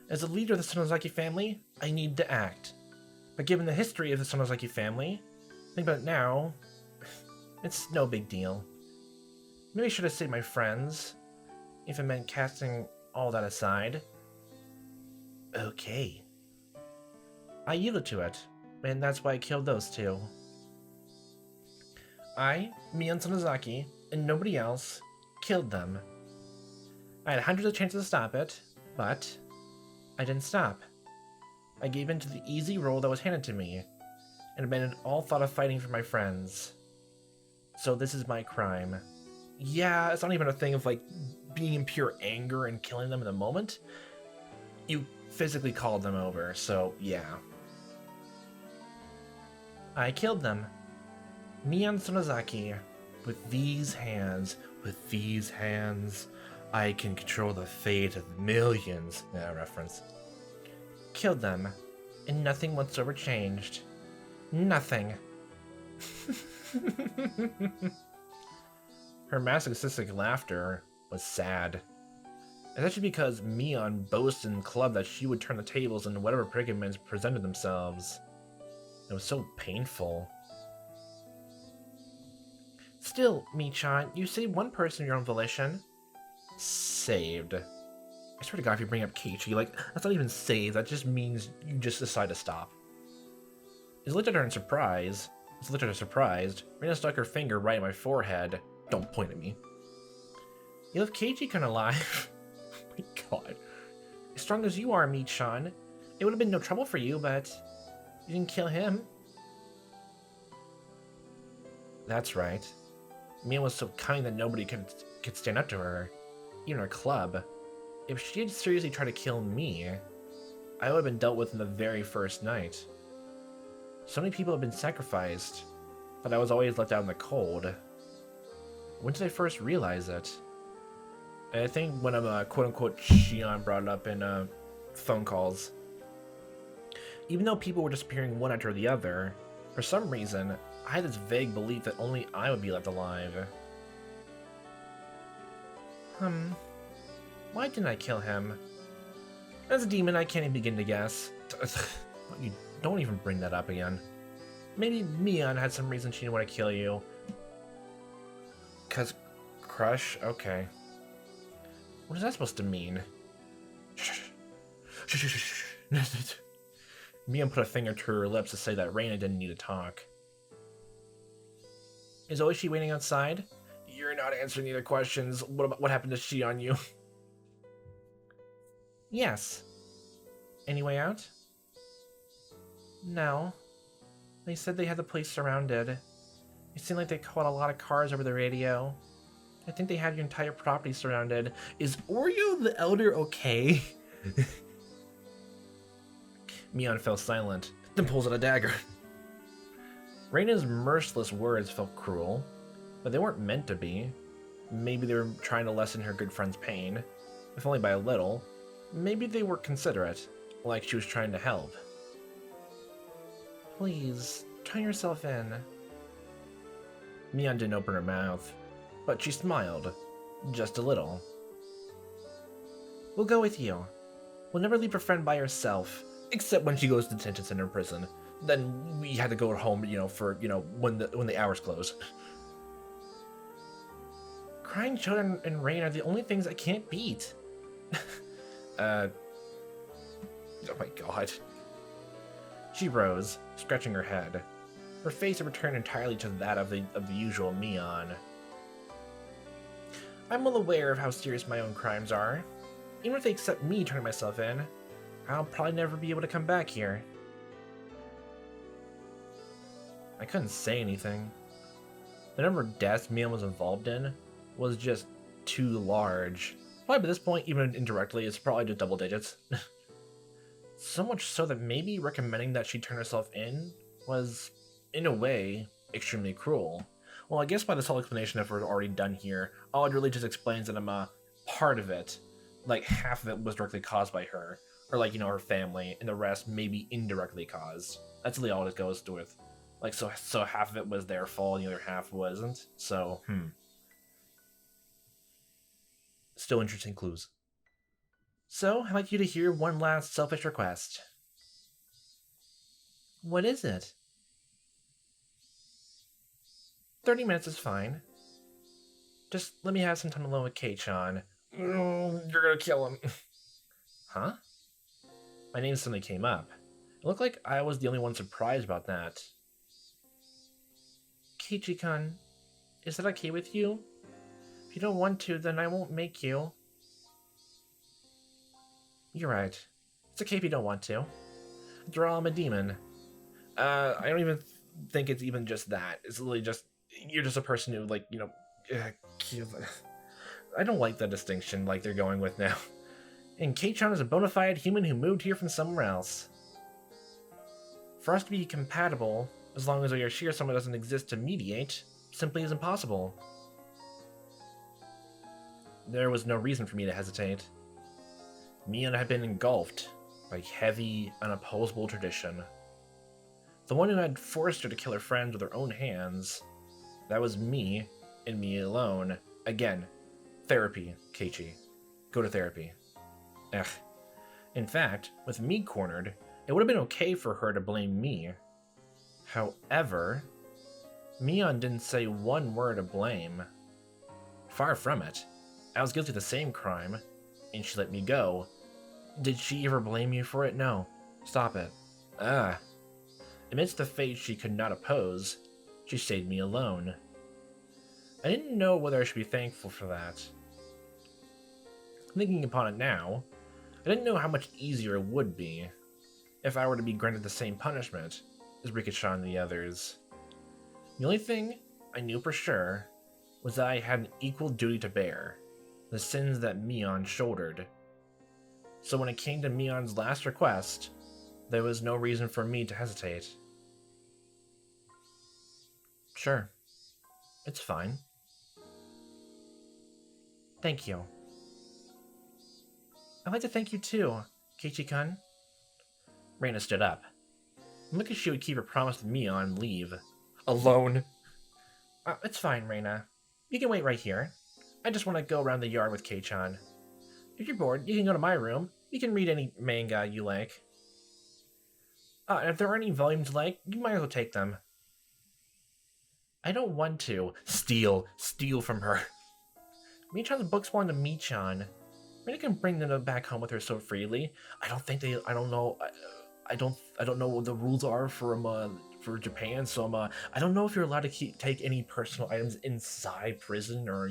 S1: As a leader of the Sonozaki family, I need to act. But given the history of the Sonozaki family, think about it now, it's no big deal. Maybe I should have saved my friends, if it meant casting all that aside. Okay. I yielded to it, and that's why I killed those two. I, Mion Sonozaki, and nobody else, killed them. I had hundreds of chances to stop it, but I didn't stop. I gave in to the easy role that was handed to me, and abandoned all thought of fighting for my friends. So this is my crime. Yeah, it's not even a thing of, being in pure anger and killing them in the moment. You physically called them over, so yeah. I killed them. Mion Sonozaki. With these hands, I can control the fate of millions. Reference. Killed them, and nothing whatsoever changed. Nothing. Her masochistic laughter was sad. Especially because Mion boasted in club that she would turn the tables into whatever predicaments presented themselves. It was so painful. Still, Mi-chan, you saved one person of your own volition. Saved. I swear to God, if you bring up Keiichi, that's not even saved, that just means you just decide to stop. As looked at her in surprise, Rina stuck her finger right in my forehead. Don't point at me. You left Keiichi-kun alive. Oh my God. As strong as you are, Mi-chan, it would have been no trouble for you, but you didn't kill him. That's right. Mia was so kind that nobody could stand up to her. Even her club. If she had seriously tried to kill me, I would have been dealt with in the very first night. So many people have been sacrificed, but I was always left out in the cold. When did I first realize it? I think when quote-unquote Shion brought it up in phone calls. Even though people were disappearing one after the other, for some reason, I had this vague belief that only I would be left alive. Why didn't I kill him? As a demon, I can't even begin to guess. You don't even bring that up again. Maybe Mion had some reason she didn't want to kill you. 'Cause crush? Okay. What is that supposed to mean? Mion put a finger to her lips to say that Reina didn't need to talk. Is Oishi waiting outside? You're not answering either questions. What happened to Shion-yu? Yes. Any way out? No. They said they had the place surrounded. It seemed like they called a lot of cars over the radio. I think they have your entire property surrounded. Is Oreo the Elder okay? Mion fell silent, then pulls out a dagger. Reina's merciless words felt cruel, but they weren't meant to be. Maybe they were trying to lessen her good friend's pain, if only by a little. Maybe they were considerate, like she was trying to help. Please, turn yourself in. Mion didn't open her mouth, but she smiled, just a little. We'll go with you. We'll never leave a friend by herself, except when she goes to detention center or prison. Then we had to go home, for, when the hours close. Crying children and rain are the only things I can't beat. Oh my god. She rose, scratching her head. Her face had returned entirely to that of the usual Mion. I'm well aware of how serious my own crimes are. Even if they accept me turning myself in, I'll probably never be able to come back here. I couldn't say anything. The number of deaths Mion was involved in was just too large. Probably by this point, even indirectly, it's probably just double digits. So much so that maybe recommending that she turn herself in was, in a way, extremely cruel. Well, I guess by this whole explanation, if we're already done here, all it really just explains that I'm a part of it. Like, half of it was directly caused by her. Or, like, her family, and the rest maybe indirectly caused. That's really all it goes with. Like, so half of it was their fault, and the other half wasn't. So, Still interesting clues. So, I'd like you to hear one last selfish request. What is it? 30 minutes is fine. Just let me have some time alone with Kei-chan. You're gonna kill him. Huh? My name suddenly came up. It looked like I was the only one surprised about that. Keiichi-kun, is that okay with you? If you don't want to, then I won't make you. You're right. It's okay if you don't want to. After all, I'm a demon. I don't even think it's even just that. It's literally just, you're just a person who, like, I don't like that distinction like they're going with now. And Kei-chan is a bona fide human who moved here from somewhere else. For us to be compatible, as long as we are sure someone doesn't exist to mediate, simply isn't possible. There was no reason for me to hesitate. Mion had been engulfed by heavy, unopposable tradition. The one who had forced her to kill her friends with her own hands. That was me, and me alone. Again, therapy, Keiichi. Go to therapy. Ugh. In fact, with me cornered, it would have been okay for her to blame me. However, Mion didn't say one word of blame. Far from it. I was guilty of the same crime, and she let me go. Did she ever blame you for it? No. Stop it. Amidst the fate she could not oppose, she saved me alone. I didn't know whether I should be thankful for that. Thinking upon it now, I didn't know how much easier it would be if I were to be granted the same punishment as Rikisha and the others. The only thing I knew for sure was that I had an equal duty to bear, the sins that Mion shouldered. So when it came to Mion's last request, there was no reason for me to hesitate. Sure. It's fine. Thank you. I'd like to thank you too, Keiichi-kun. Reina stood up. Look as she would keep her promise to Mion and leave. Alone. It's fine, Reina. You can wait right here. I just want to go around the yard with Kei-chan. If you're bored, you can go to my room. You can read any manga you like. And if there are any volumes you like, you might as well take them. I don't want to. Steal from her. Michan's books belong to Michan. Reina can bring them back home with her so freely. I don't know what the rules are for Japan, so I don't know if you're allowed to take any personal items inside prison or,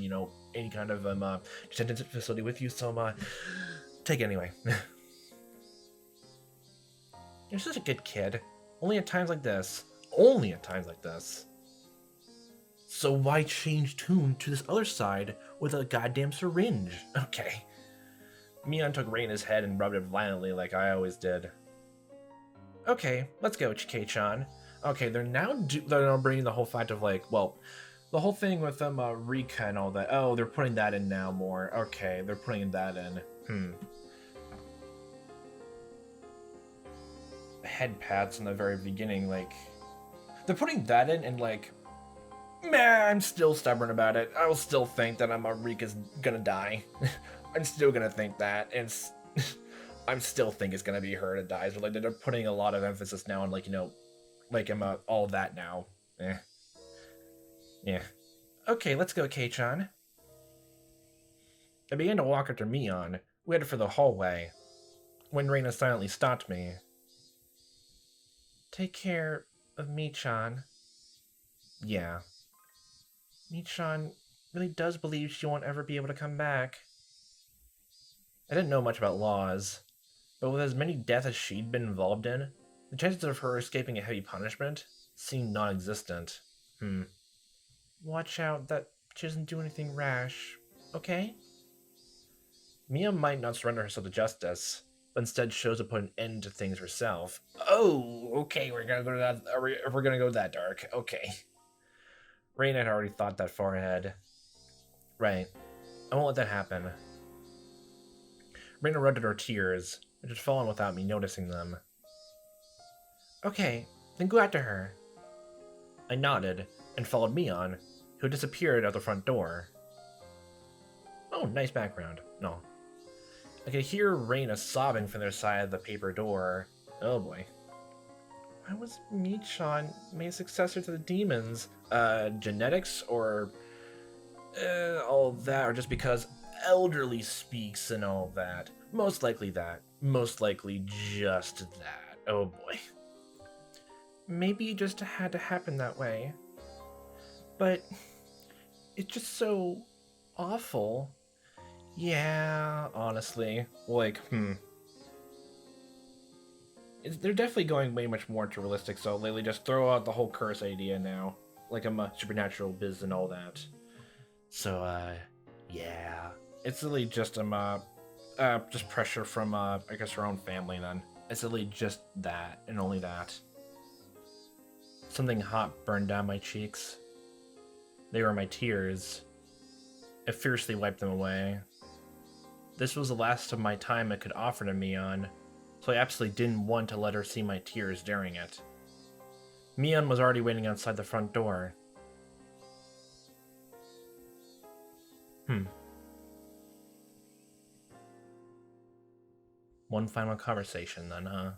S1: any kind of detention facility with you, so take it anyway. You're such a good kid. Only at times like this. So why change tune to this other side with a goddamn syringe? Okay. Mion took Reina's head and rubbed it violently like I always did. Okay, let's go, Kei-chan. Okay, they're now bringing the whole fact of the whole thing with them, Rika and all that. Oh, they're putting that in now more. Okay, they're putting that in. Head pats in the very beginning, they're putting that in and man, I'm still stubborn about it. I will still think that Rika's gonna die. I'm still gonna think that, and I'm still think it's gonna be her that dies, but they're putting a lot of emphasis now on all of that now. Yeah. Okay, let's go, Kei-chan. I began to walk after Mion. We headed for the hallway, when Reina silently stopped me. Take care of Michan. Yeah. Michan really does believe she won't ever be able to come back. I didn't know much about laws, but with as many deaths as she'd been involved in, the chances of her escaping a heavy punishment seemed non-existent. Watch out that she doesn't do anything rash, okay? Mia might not surrender herself to justice, but instead chose to put an end to things herself. Oh, okay, we're gonna go to that. We're gonna go that dark. Okay. Reina had already thought that far ahead. Right. I won't let that happen. Reina rubbed at her tears, which had fallen without me noticing them. Okay, then go after her. I nodded and followed Mion, who disappeared out the front door. Oh, nice background. No. I could hear Reina sobbing from their side of the paper door. Oh boy. Why was Michan made successor to the demons? Genetics or all that, or just because elderly speaks and all that? Most likely that. Most likely just that. Oh boy. Maybe it just had to happen that way. But it's just so awful. Yeah, honestly. They're definitely going way much more to realistic, so they just throw out the whole curse idea now. Supernatural biz and all that. So, yeah. It's really just, just pressure from, I guess her own family then. It's really just that, and only that. Something hot burned down my cheeks. They were my tears. I fiercely wiped them away. This was the last of my time I could offer to Mion, so I absolutely didn't want to let her see my tears during it. Mion was already waiting outside the front door. One final conversation then, huh?